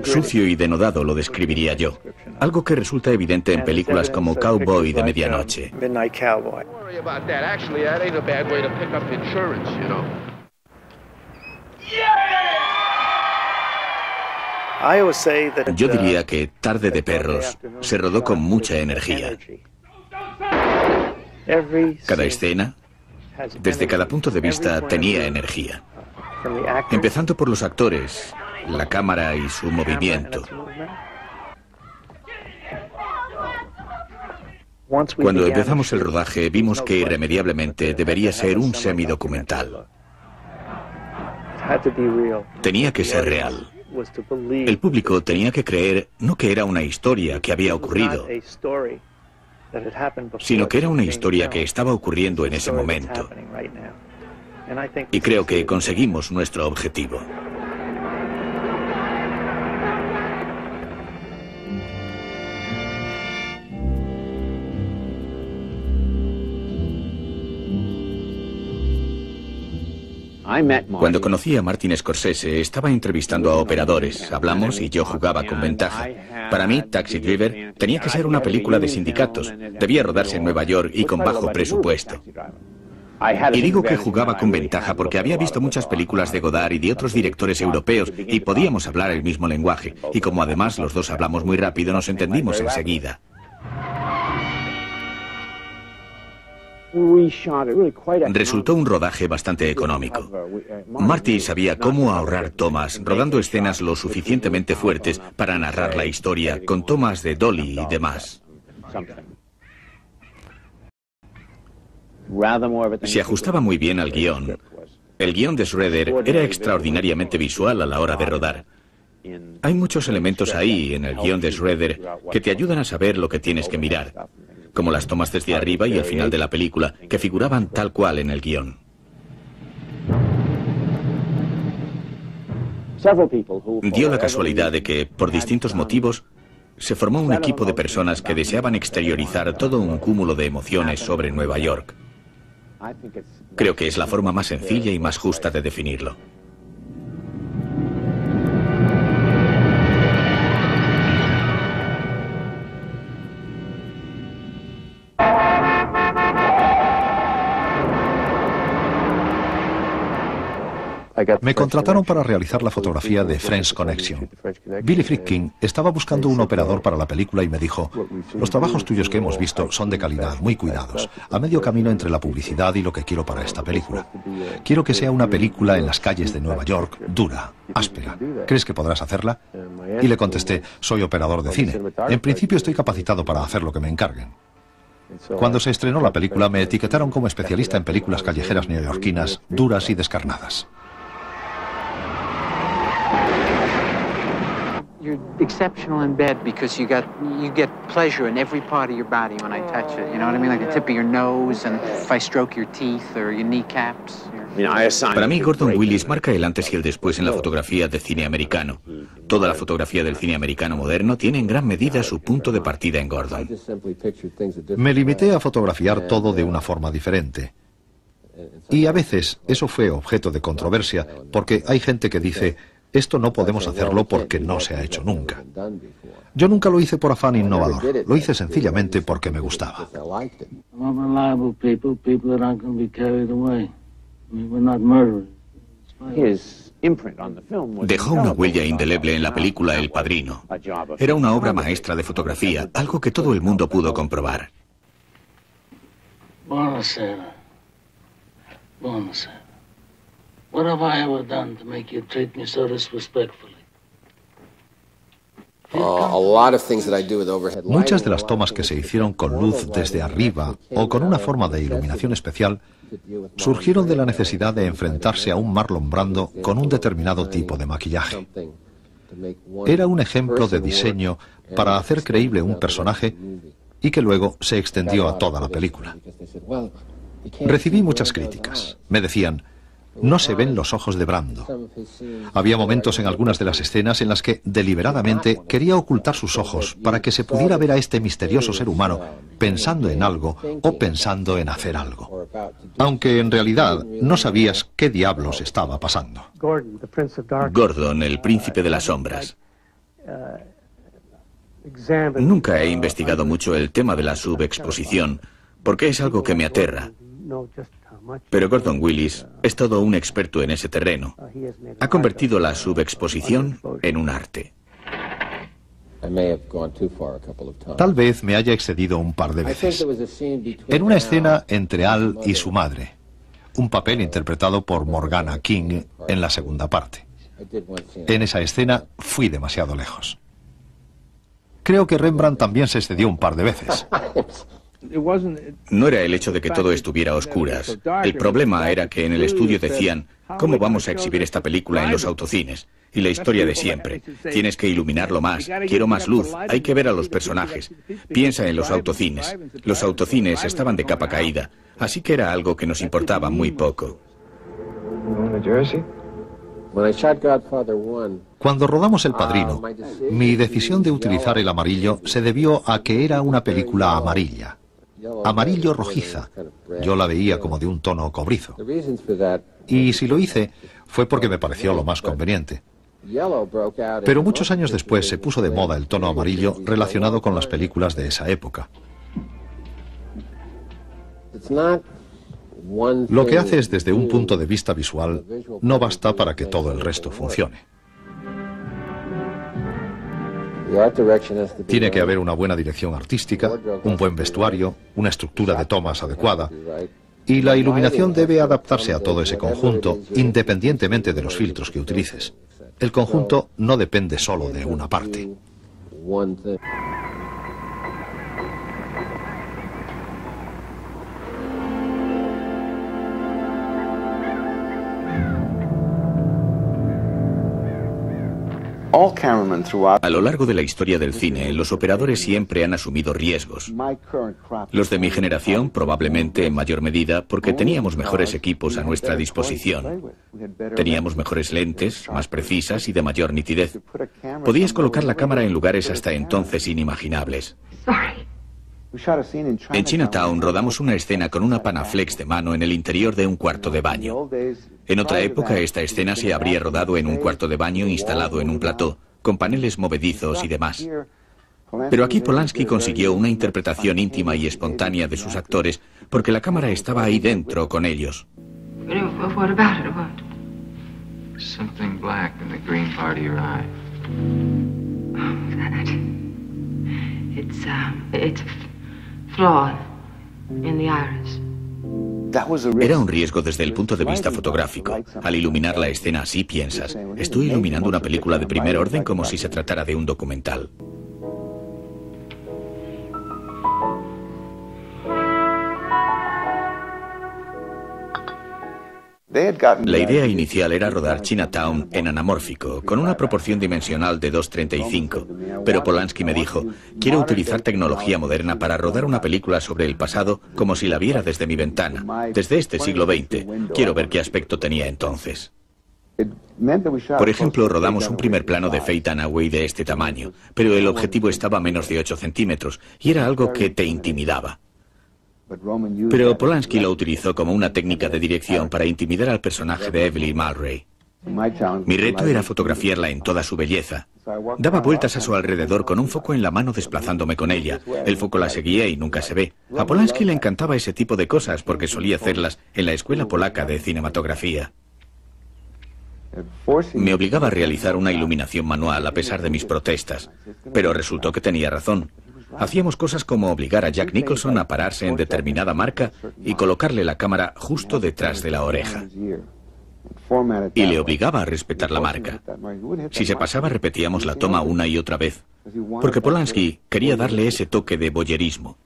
Sucio y denodado lo describiría yo. Algo que resulta evidente en películas como Cowboy de Medianoche. Yo diría que Tarde de Perros se rodó con mucha energía. Cada escena, desde cada punto de vista, tenía energía. Empezando por los actores, la cámara y su movimiento. Cuando empezamos el rodaje, vimos que irremediablemente debería ser un semidocumental. Tenía que ser real. El público tenía que creer no que era una historia que había ocurrido, sino que era una historia que estaba ocurriendo en ese momento. Y creo que conseguimos nuestro objetivo. Cuando conocí a Martin Scorsese, estaba entrevistando a operadores, hablamos y yo jugaba con ventaja. Para mí, Taxi Driver tenía que ser una película de sindicatos, debía rodarse en Nueva York y con bajo presupuesto. Y digo que jugaba con ventaja porque había visto muchas películas de Godard y de otros directores europeos y podíamos hablar el mismo lenguaje. Y como además los dos hablamos muy rápido, nos entendimos enseguida. Resultó un rodaje bastante económico. Marty sabía cómo ahorrar tomas, rodando escenas lo suficientemente fuertes para narrar la historia, con tomas de dolly y demás. Se ajustaba muy bien al guión. El guión de Schroeder era extraordinariamente visual a la hora de rodar. Hay muchos elementos ahí en el guión de Schroeder que te ayudan a saber lo que tienes que mirar, como las tomas desde arriba y el final de la película, que figuraban tal cual en el guión. Dio la casualidad de que, por distintos motivos, se formó un equipo de personas que deseaban exteriorizar todo un cúmulo de emociones sobre Nueva York. Creo que es la forma más sencilla y más justa de definirlo. Me contrataron para realizar la fotografía de French Connection. Billy Friedkin estaba buscando un operador para la película y me dijo: los trabajos tuyos que hemos visto son de calidad, muy cuidados, a medio camino entre la publicidad y lo que quiero para esta película. Quiero que sea una película en las calles de Nueva York, dura, áspera. ¿Crees que podrás hacerla? Y le contesté: soy operador de cine. En principio estoy capacitado para hacer lo que me encarguen. Cuando se estrenó la película me etiquetaron como especialista en películas callejeras neoyorquinas, duras y descarnadas. You're exceptional in bed because you get pleasure in every part of your body when I touch it. You know what I mean? Like the tip of your nose, and if I stroke your teeth or your kneecaps. Para mí, Gordon Willis marca el antes y el después en la fotografía de cine americano. Toda la fotografía del cine americano moderno tiene en gran medida su punto de partida en Gordon. Me limité a fotografiar todo de una forma diferente. Y a veces eso fue objeto de controversia, porque hay gente que dice: esto no podemos hacerlo porque no se ha hecho nunca. Yo nunca lo hice por afán innovador, lo hice sencillamente porque me gustaba. Dejó una huella indeleble en la película El Padrino. Era una obra maestra de fotografía, algo que todo el mundo pudo comprobar. What have I ever done to make you treat me so disrespectfully? Muchas de las tomas que se hicieron con luz desde arriba o con una forma de iluminación especial surgieron de la necesidad de enfrentarse a un Marlon Brando con un determinado tipo de maquillaje. Era un ejemplo de diseño para hacer creíble un personaje y que luego se extendió a toda la película. Recibí muchas críticas. Me decían: no se ven los ojos de Brando. Había momentos en algunas de las escenas en las que deliberadamente quería ocultar sus ojos para que se pudiera ver a este misterioso ser humano pensando en algo o pensando en hacer algo, aunque en realidad no sabías qué diablos estaba pasando. Gordon, el príncipe de las sombras. Nunca he investigado mucho el tema de la subexposición, porque es algo que me aterra. Pero Gordon Willis es todo un experto en ese terreno. Ha convertido la subexposición en un arte. Tal vez me haya excedido un par de veces. En una escena entre Al y su madre, un papel interpretado por Morgana King en la segunda parte. En esa escena fui demasiado lejos. Creo que Rembrandt también se excedió un par de veces. No era el hecho de que todo estuviera a oscuras. El problema era que en el estudio decían: ¿cómo vamos a exhibir esta película en los autocines? Y la historia de siempre. Tienes que iluminarlo más. Quiero más luz. Hay que ver a los personajes. Piensa en los autocines. Los autocines estaban de capa caída. Así que era algo que nos importaba muy poco. Cuando rodamos El Padrino, mi decisión de utilizar el amarillo se debió a que era una película amarilla. Amarillo rojiza. Yo la veía como de un tono cobrizo. Y si lo hice, fue porque me pareció lo más conveniente. Pero muchos años después se puso de moda el tono amarillo relacionado con las películas de esa época. Lo que haces desde un punto de vista visual no basta para que todo el resto funcione. Tiene que haber una buena dirección artística, un buen vestuario, una estructura de tomas adecuada, y la iluminación debe adaptarse a todo ese conjunto, independientemente de los filtros que utilices. El conjunto no depende solo de una parte. A lo largo de la historia del cine, los operadores siempre han asumido riesgos. Los de mi generación, probablemente en mayor medida, porque teníamos mejores equipos a nuestra disposición. Teníamos mejores lentes, más precisas y de mayor nitidez. Podías colocar la cámara en lugares hasta entonces inimaginables. En Chinatown rodamos una escena con una Panaflex de mano en el interior de un cuarto de baño. En otra época esta escena se habría rodado en un cuarto de baño instalado en un plató, con paneles movedizos y demás. Pero aquí Polanski consiguió una interpretación íntima y espontánea de sus actores porque la cámara estaba ahí dentro con ellos. What about it? What? Something black in the green part of your eye. Oh, that. It's flaw in the iris. Era un riesgo desde el punto de vista fotográfico. Al iluminar la escena así piensas: estoy iluminando una película de primer orden como si se tratara de un documental. La idea inicial era rodar Chinatown en anamórfico, con una proporción dimensional de 2:35, pero Polanski me dijo: quiero utilizar tecnología moderna para rodar una película sobre el pasado como si la viera desde mi ventana, desde este siglo XX. Quiero ver qué aspecto tenía entonces. Por ejemplo, rodamos un primer plano de Faye Dunaway de este tamaño, pero el objetivo estaba a menos de 8 centímetros y era algo que te intimidaba. Pero Polanski lo utilizó como una técnica de dirección para intimidar al personaje de Evelyn Mulray. Mi reto era fotografiarla en toda su belleza. Daba vueltas a su alrededor con un foco en la mano desplazándome con ella. El foco la seguía y nunca se ve. A Polanski le encantaba ese tipo de cosas porque solía hacerlas en la Escuela Polaca de Cinematografía. Me obligaba a realizar una iluminación manual a pesar de mis protestas, pero resultó que tenía razón. Hacíamos cosas como obligar a Jack Nicholson a pararse en determinada marca y colocarle la cámara justo detrás de la oreja. Y le obligaba a respetar la marca. Si se pasaba, repetíamos la toma una y otra vez, porque Polanski quería darle ese toque de voyerismo.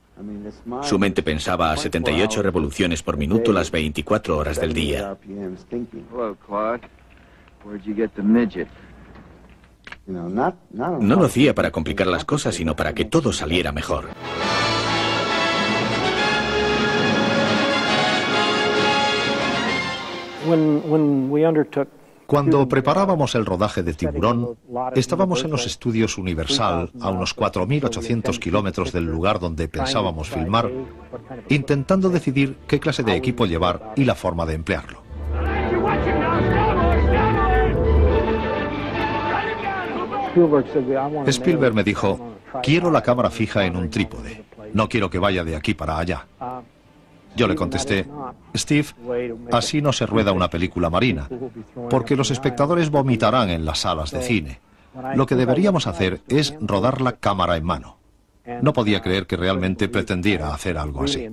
Su mente pensaba a 78 revoluciones por minuto las 24 horas del día. No lo hacía para complicar las cosas, sino para que todo saliera mejor. Cuando preparábamos el rodaje de Tiburón, estábamos en los estudios Universal, a unos 4.800 kilómetros del lugar donde pensábamos filmar, intentando decidir qué clase de equipo llevar y la forma de emplearlo. Spielberg me dijo, quiero la cámara fija en un trípode, no quiero que vaya de aquí para allá. Yo le contesté, Steve, así no se rueda una película marina, porque los espectadores vomitarán en las salas de cine. Lo que deberíamos hacer es rodar la cámara en mano. No podía creer que realmente pretendiera hacer algo así.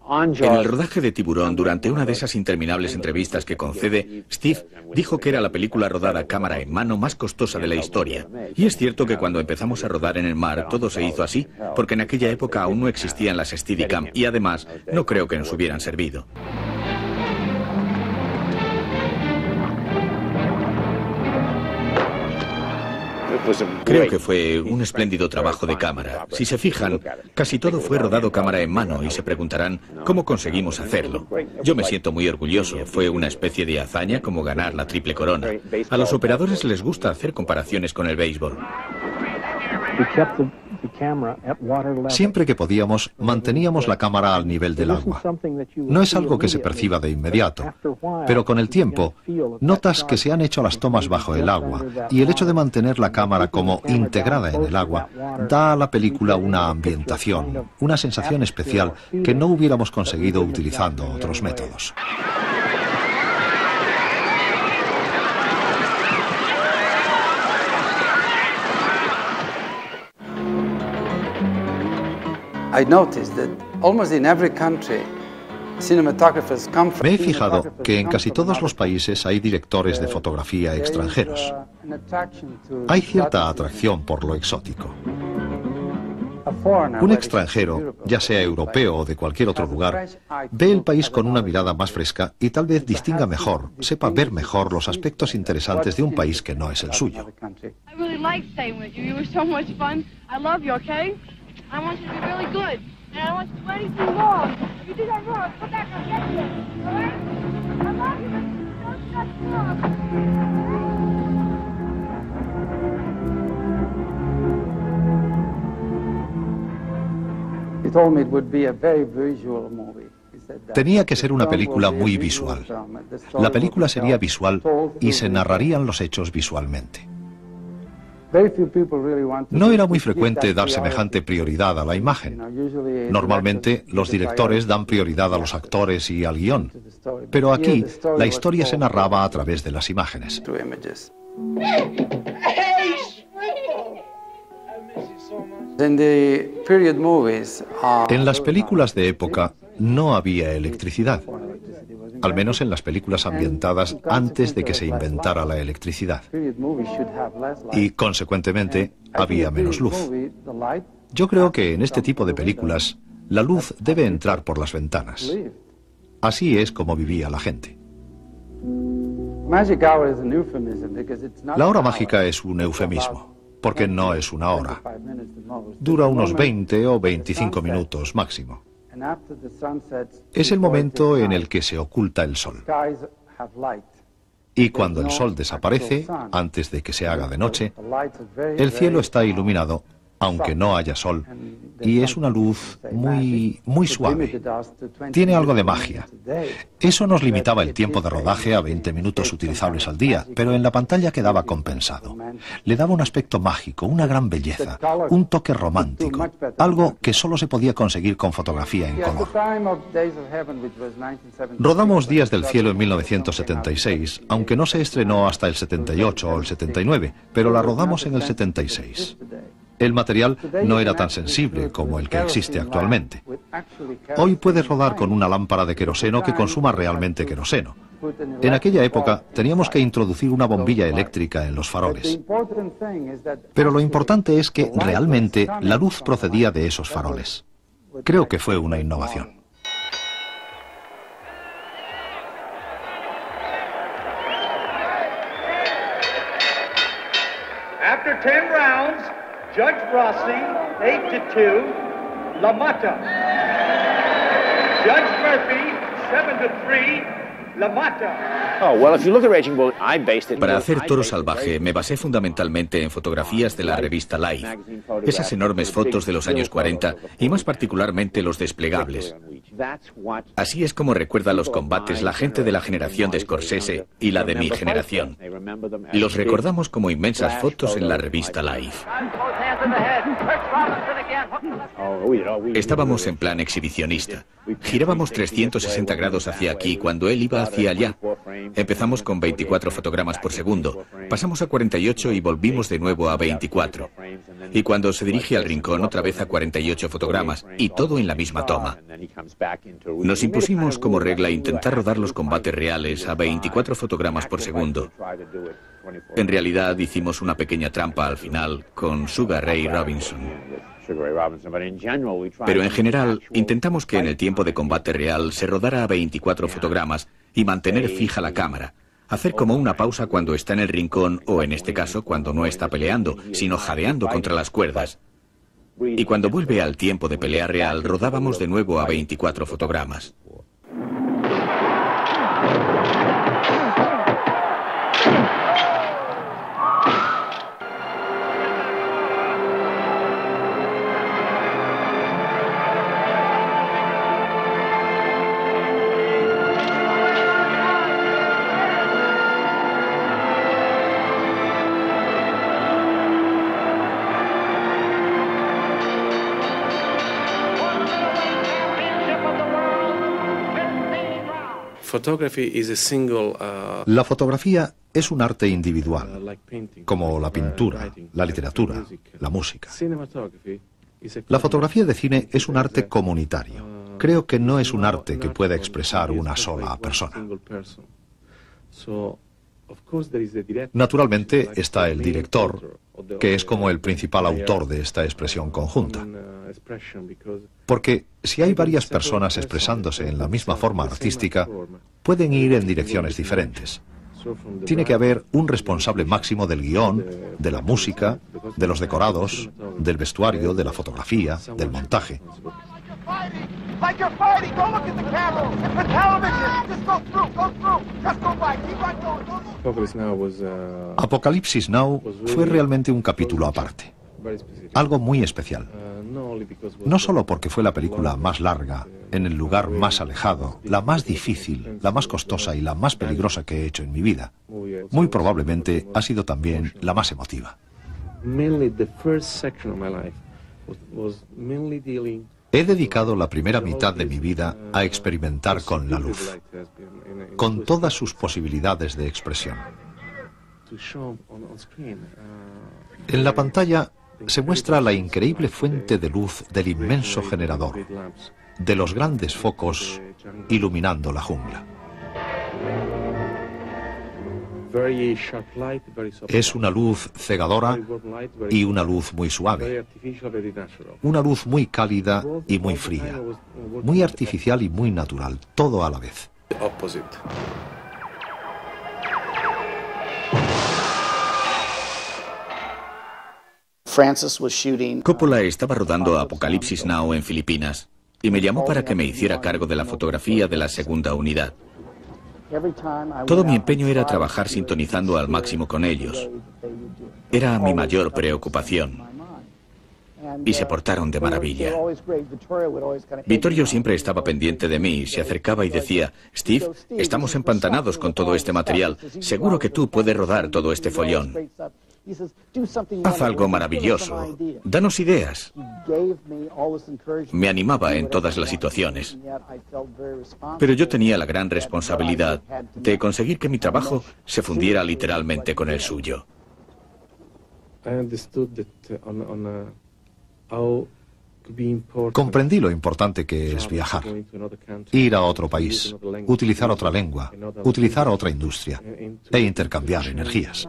En el rodaje de Tiburón, durante una de esas interminables entrevistas que concede, Steve dijo que era la película rodada a cámara en mano más costosa de la historia. Y es cierto que cuando empezamos a rodar en el mar, todo se hizo así, porque en aquella época aún no existían las Steadicam y además no creo que nos hubieran servido. Creo que fue un espléndido trabajo de cámara. Si se fijan, casi todo fue rodado cámara en mano y se preguntarán cómo conseguimos hacerlo. Yo me siento muy orgulloso. Fue una especie de hazaña como ganar la triple corona. A los operadores les gusta hacer comparaciones con el béisbol. Siempre que podíamos, manteníamos la cámara al nivel del agua. No es algo que se perciba de inmediato, pero con el tiempo notas que se han hecho las tomas bajo el agua y el hecho de mantener la cámara como integrada en el agua da a la película una ambientación, una sensación especial que no hubiéramos conseguido utilizando otros métodos. Me he fijado que en casi todos los países hay directores de fotografía extranjeros. Hay cierta atracción por lo exótico. Un extranjero, ya sea europeo o de cualquier otro lugar, ve el país con una mirada más fresca y tal vez distinga mejor, sepa ver mejor los aspectos interesantes de un país que no es el suyo. I want you to be really good, and I want you to do anything wrong. If you do that wrong, come back, I'll get you. All right? I love you, but don't touch me. He told me it would be a very visual movie. Tenía que ser una película muy visual. La película sería visual y se narrarían los hechos visualmente. No era muy frecuente dar semejante prioridad a la imagen. Normalmente los directores dan prioridad a los actores y al guión, pero aquí la historia se narraba a través de las imágenes. En las películas de época no había electricidad, al menos en las películas ambientadas antes de que se inventara la electricidad. Y, consecuentemente, había menos luz. Yo creo que en este tipo de películas, la luz debe entrar por las ventanas. Así es como vivía la gente. La hora mágica es un eufemismo, porque no es una hora. Dura unos 20 o 25 minutos máximo. Es el momento en el que se oculta el sol. Y cuando el sol desaparece, antes de que se haga de noche, el cielo está iluminado, aunque no haya sol, y es una luz muy suave. Tiene algo de magia. Eso nos limitaba el tiempo de rodaje a 20 minutos utilizables al día, pero en la pantalla quedaba compensado. Le daba un aspecto mágico, una gran belleza, un toque romántico, algo que solo se podía conseguir con fotografía en color. Rodamos Días del Cielo en 1976, aunque no se estrenó hasta el 78 o el 79, pero la rodamos en el 76. El material no era tan sensible como el que existe actualmente. Hoy puedes rodar con una lámpara de queroseno que consuma realmente queroseno. En aquella época teníamos que introducir una bombilla eléctrica en los faroles. Pero lo importante es que realmente la luz procedía de esos faroles. Creo que fue una innovación. After 10 rounds, Judge Rossi, 8-2, La Mata. Judge Murphy, 7-3, La Mata. Para hacer Toro Salvaje me basé fundamentalmente en fotografías de la revista Life, esas enormes fotos de los años 40 y más particularmente los desplegables. Así es como recuerda los combates la gente de la generación de Scorsese y la de mi generación. Los recordamos como inmensas fotos en la revista Life. Estábamos en plan exhibicionista. Girábamos 360 grados hacia aquí cuando él iba hacia allá. Empezamos con 24 fotogramas por segundo, pasamos a 48 y volvimos de nuevo a 24. Y cuando se dirige al rincón otra vez a 48 fotogramas, y todo en la misma toma. Nos impusimos como regla intentar rodar los combates reales a 24 fotogramas por segundo. En realidad hicimos una pequeña trampa al final con Sugar Ray Robinson. Pero en general intentamos que en el tiempo de combate real se rodara a 24 fotogramas y mantener fija la cámara. Hacer como una pausa cuando está en el rincón o en este caso cuando no está peleando, sino jadeando contra las cuerdas. Y cuando vuelve al tiempo de pelea real, rodábamos de nuevo a 24 fotogramas. La fotografía es un arte individual, como la pintura, la literatura, la música. La fotografía de cine es un arte comunitario. Creo que no es un arte que pueda expresar una sola persona. Naturalmente está el director, que es como el principal autor de esta expresión conjunta. Porque si hay varias personas expresándose en la misma forma artística, pueden ir en direcciones diferentes. Tiene que haber un responsable máximo del guión, de la música, de los decorados, del vestuario, de la fotografía, del montaje. Like you're fighting, don't look at the camera. For television, just go through. Just go by, keep on going. Apocalipsis Now fue realmente un capítulo aparte. Algo muy especial. No solo porque fue la película más larga, en el lugar más alejado, la más difícil, la más costosa y la más peligrosa que he hecho en mi vida. Muy probablemente ha sido también la más emotiva. He dedicado la primera mitad de mi vida a experimentar con la luz, con todas sus posibilidades de expresión. En la pantalla se muestra la increíble fuente de luz del inmenso generador, de los grandes focos iluminando la jungla. Es una luz cegadora y una luz muy suave. Una luz muy cálida y muy fría. Muy artificial y muy natural, todo a la vez. Coppola estaba rodando Apocalipsis Now en Filipinas y me llamó para que me hiciera cargo de la fotografía de la segunda unidad. Todo mi empeño era trabajar sintonizando al máximo con ellos. Era mi mayor preocupación. Y se portaron de maravilla. Vittorio siempre estaba pendiente de mí, se acercaba y decía: Steve, estamos empantanados con todo este material. Seguro que tú puedes rodar todo este follón. Haz algo maravilloso. Danos ideas. Me animaba en todas las situaciones. Pero yo tenía la gran responsabilidad de conseguir que mi trabajo se fundiera literalmente con el suyo. Comprendí lo importante que es viajar, ir a otro país, utilizar otra lengua, utilizar otra industria e intercambiar energías.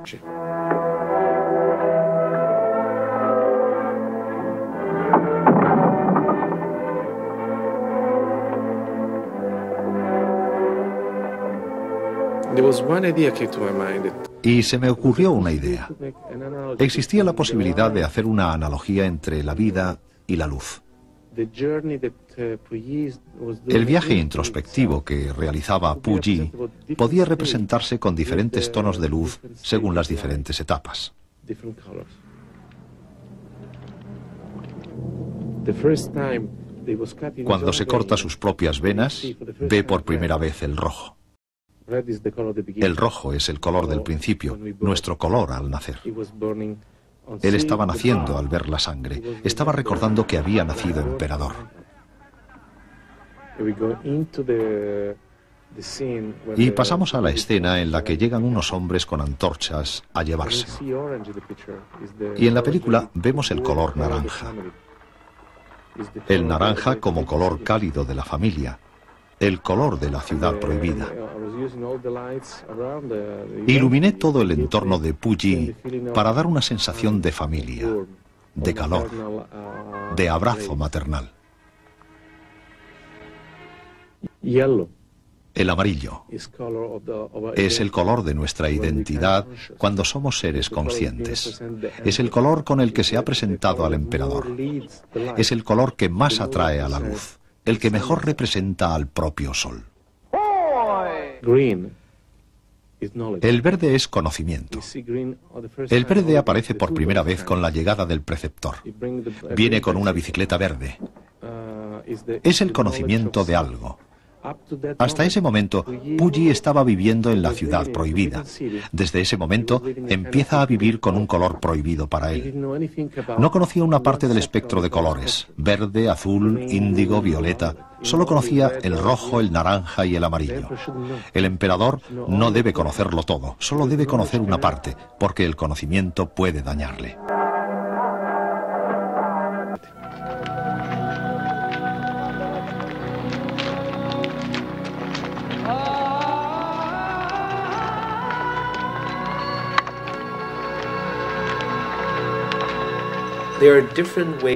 Y se me ocurrió una idea. Existía la posibilidad de hacer una analogía entre la vida y la luz. El viaje introspectivo que realizaba Puyi podía representarse con diferentes tonos de luz según las diferentes etapas. Cuando se corta sus propias venas, ve por primera vez el rojo. El rojo es el color del principio, nuestro color al nacer. Él estaba naciendo al ver la sangre, estaba recordando que había nacido emperador. Y pasamos a la escena en la que llegan unos hombres con antorchas a llevárselo. Y en la película vemos el color naranja. El naranja como color cálido de la familia, el color de la ciudad prohibida. Iluminé todo el entorno de Puyi para dar una sensación de familia, de calor, de abrazo maternal. El amarillo es el color de nuestra identidad cuando somos seres conscientes. Es el color con el que se ha presentado al emperador. Es el color que más atrae a la luz, el que mejor representa al propio sol. El verde es conocimiento. El verde aparece por primera vez con la llegada del preceptor. Viene con una bicicleta verde. Es el conocimiento de algo. Hasta ese momento, Puyi estaba viviendo en la ciudad prohibida. Desde ese momento, empieza a vivir con un color prohibido para él. No conocía una parte del espectro de colores, verde, azul, índigo, violeta. Solo conocía el rojo, el naranja y el amarillo. El emperador no debe conocerlo todo, solo debe conocer una parte, porque el conocimiento puede dañarle.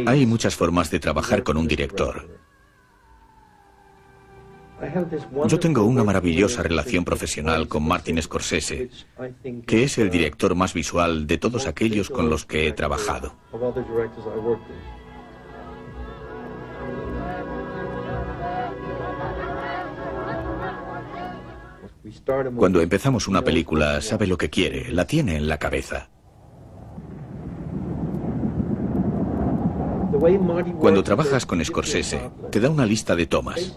Hay muchas formas de trabajar con un director. Yo tengo una maravillosa relación profesional con Martin Scorsese, que es el director más visual de todos aquellos con los que he trabajado. Cuando empezamos una película, sabe lo que quiere, la tiene en la cabeza. Cuando trabajas con Scorsese, te da una lista de tomas.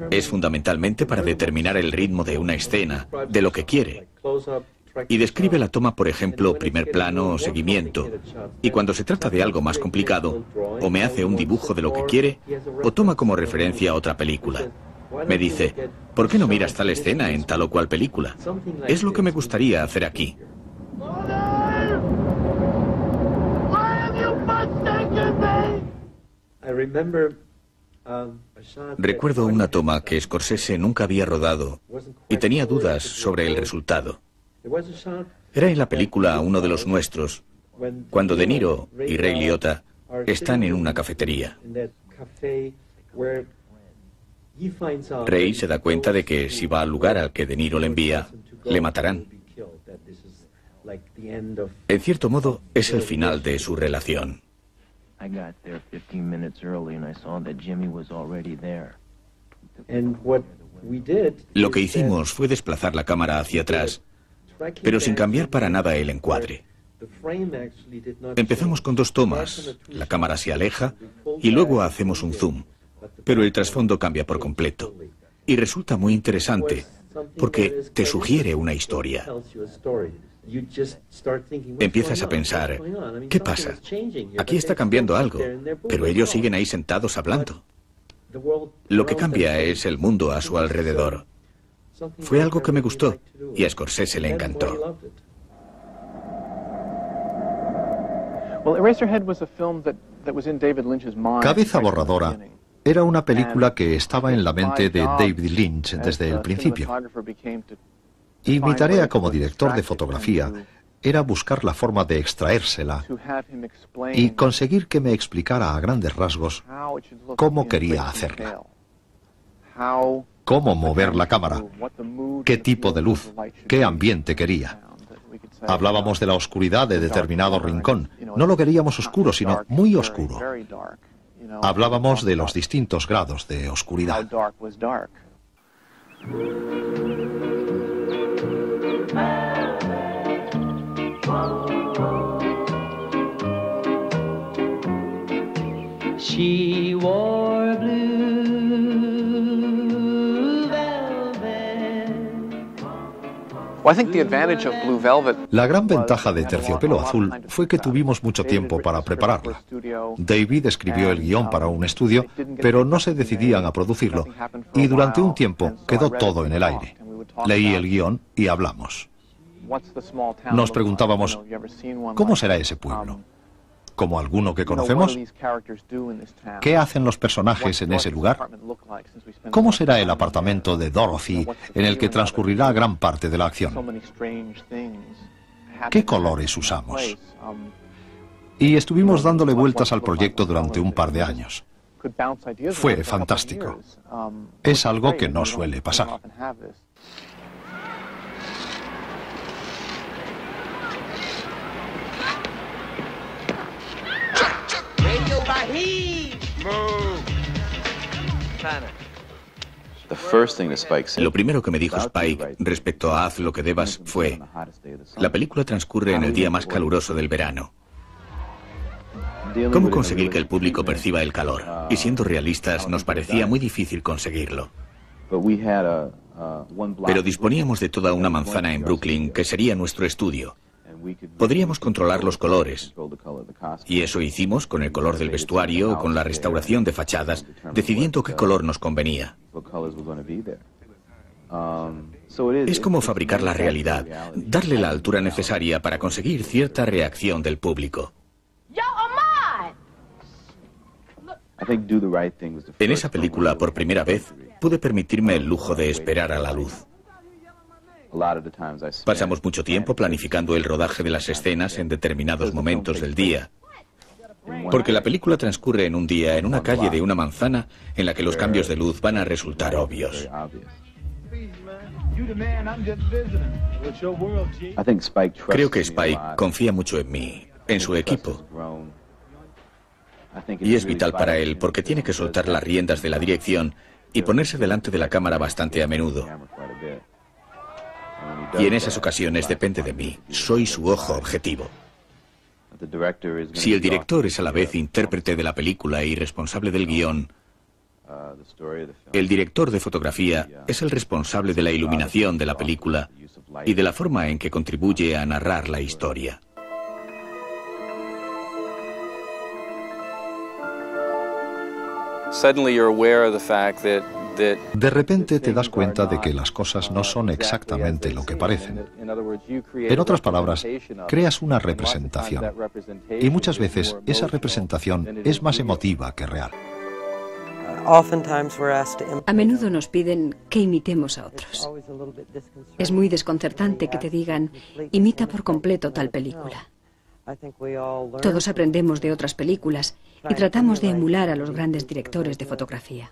Es fundamentalmente para determinar el ritmo de una escena, de lo que quiere. Y describe la toma, por ejemplo, primer plano o seguimiento. Y cuando se trata de algo más complicado, o me hace un dibujo de lo que quiere, o toma como referencia otra película. Me dice, ¿por qué no miras tal escena en tal o cual película? Es lo que me gustaría hacer aquí. Recuerdo una toma que Scorsese nunca había rodado y tenía dudas sobre el resultado. Era en la película Uno de los nuestros, cuando De Niro y Ray Liotta están en una cafetería. Ray se da cuenta de que si va al lugar al que De Niro le envía, le matarán. En cierto modo, es el final de su relación. Lo que hicimos fue desplazar la cámara hacia atrás, pero sin cambiar para nada el encuadre. Empezamos con 2 tomas, la cámara se aleja y luego hacemos un zoom, pero el trasfondo cambia por completo. Y resulta muy interesante, porque te sugiere una historia. Empiezas a pensar, ¿qué pasa? Aquí está cambiando algo, pero ellos siguen ahí sentados hablando. Lo que cambia es el mundo a su alrededor. Fue algo que me gustó y a Scorsese le encantó. Cabeza borradora era una película que estaba en la mente de David Lynch desde el principio. Y mi tarea como director de fotografía era buscar la forma de extraérsela y conseguir que me explicara a grandes rasgos cómo quería hacerla. Cómo mover la cámara, qué tipo de luz, qué ambiente quería. Hablábamos de la oscuridad de determinado rincón. No lo queríamos oscuro, sino muy oscuro. Hablábamos de los distintos grados de oscuridad. She wore blue velvet. La gran ventaja de Terciopelo Azul fue que tuvimos mucho tiempo para prepararla. David escribió el guión para un estudio, pero no se decidían a producirlo, y durante un tiempo quedó todo en el aire. Leí el guión y hablamos. Nos preguntábamos, ¿cómo será ese pueblo? ¿Como alguno que conocemos? ¿Qué hacen los personajes en ese lugar? ¿Cómo será el apartamento de Dorothy en el que transcurrirá gran parte de la acción? ¿Qué colores usamos? Y estuvimos dándole vueltas al proyecto durante un par de años. Fue fantástico. Es algo que no suele pasar. Lo primero que me dijo Spike respecto a Haz lo que debas fue: la película transcurre en el día más caluroso del verano. ¿Cómo conseguir que el público perciba el calor? Y siendo realistas, nos parecía muy difícil conseguirlo. Pero disponíamos de toda una manzana en Brooklyn que sería nuestro estudio. Podríamos controlar los colores, y eso hicimos con el color del vestuario o con la restauración de fachadas, decidiendo qué color nos convenía. Es como fabricar la realidad, darle la altura necesaria para conseguir cierta reacción del público. En esa película, por primera vez, pude permitirme el lujo de esperar a la luz. Pasamos mucho tiempo planificando el rodaje de las escenas en determinados momentos del día, porque la película transcurre en un día en una calle de una manzana en la que los cambios de luz van a resultar obvios. Creo que Spike confía mucho en mí, en su equipo, y es vital para él porque tiene que soltar las riendas de la dirección y ponerse delante de la cámara bastante a menudo. Y en esas ocasiones depende de mí. Soy su ojo objetivo. Si el director es a la vez intérprete de la película y responsable del guión, el director de fotografía es el responsable de la iluminación de la película y de la forma en que contribuye a narrar la historia. De repente te das cuenta de que las cosas no son exactamente lo que parecen. En otras palabras, creas una representación. Y muchas veces esa representación es más emotiva que real. A menudo nos piden que imitemos a otros. Es muy desconcertante que te digan, imita por completo tal película. Todos aprendemos de otras películas y tratamos de emular a los grandes directores de fotografía.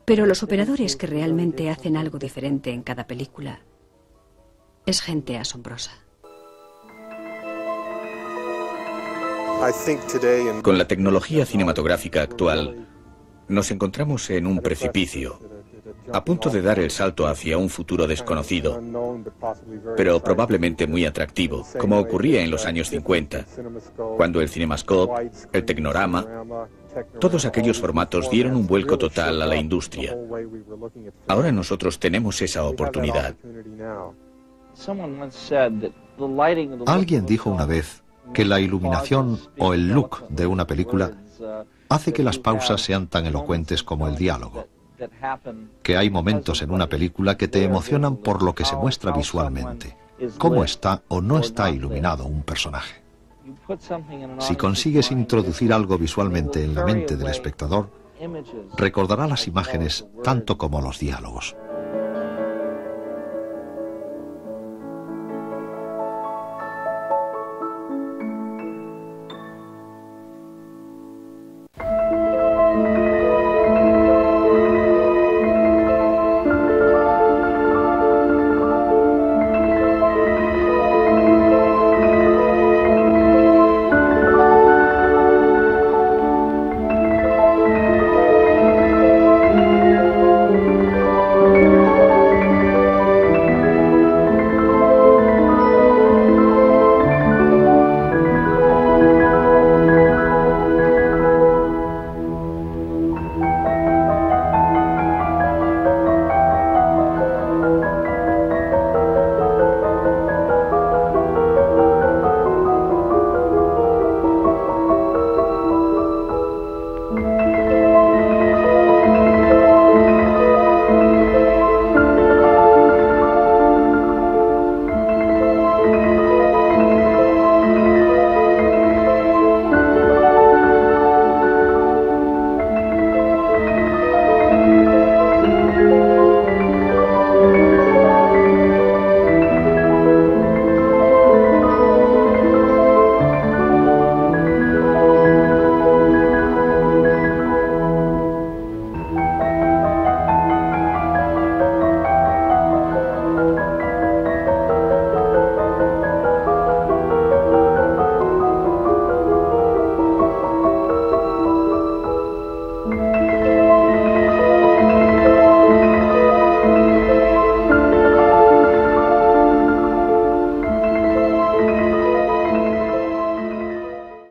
Pero los operadores que realmente hacen algo diferente en cada película es gente asombrosa. Con la tecnología cinematográfica actual, nos encontramos en un precipicio, a punto de dar el salto hacia un futuro desconocido, pero probablemente muy atractivo, como ocurría en los años 50, cuando el CinemaScope, el Tecnorama, todos aquellos formatos dieron un vuelco total a la industria. Ahora nosotros tenemos esa oportunidad. Alguien dijo una vez que la iluminación o el look de una película hace que las pausas sean tan elocuentes como el diálogo. Que hay momentos en una película que te emocionan por lo que se muestra visualmente, cómo está o no está iluminado un personaje. Si consigues introducir algo visualmente en la mente del espectador, recordará las imágenes tanto como los diálogos.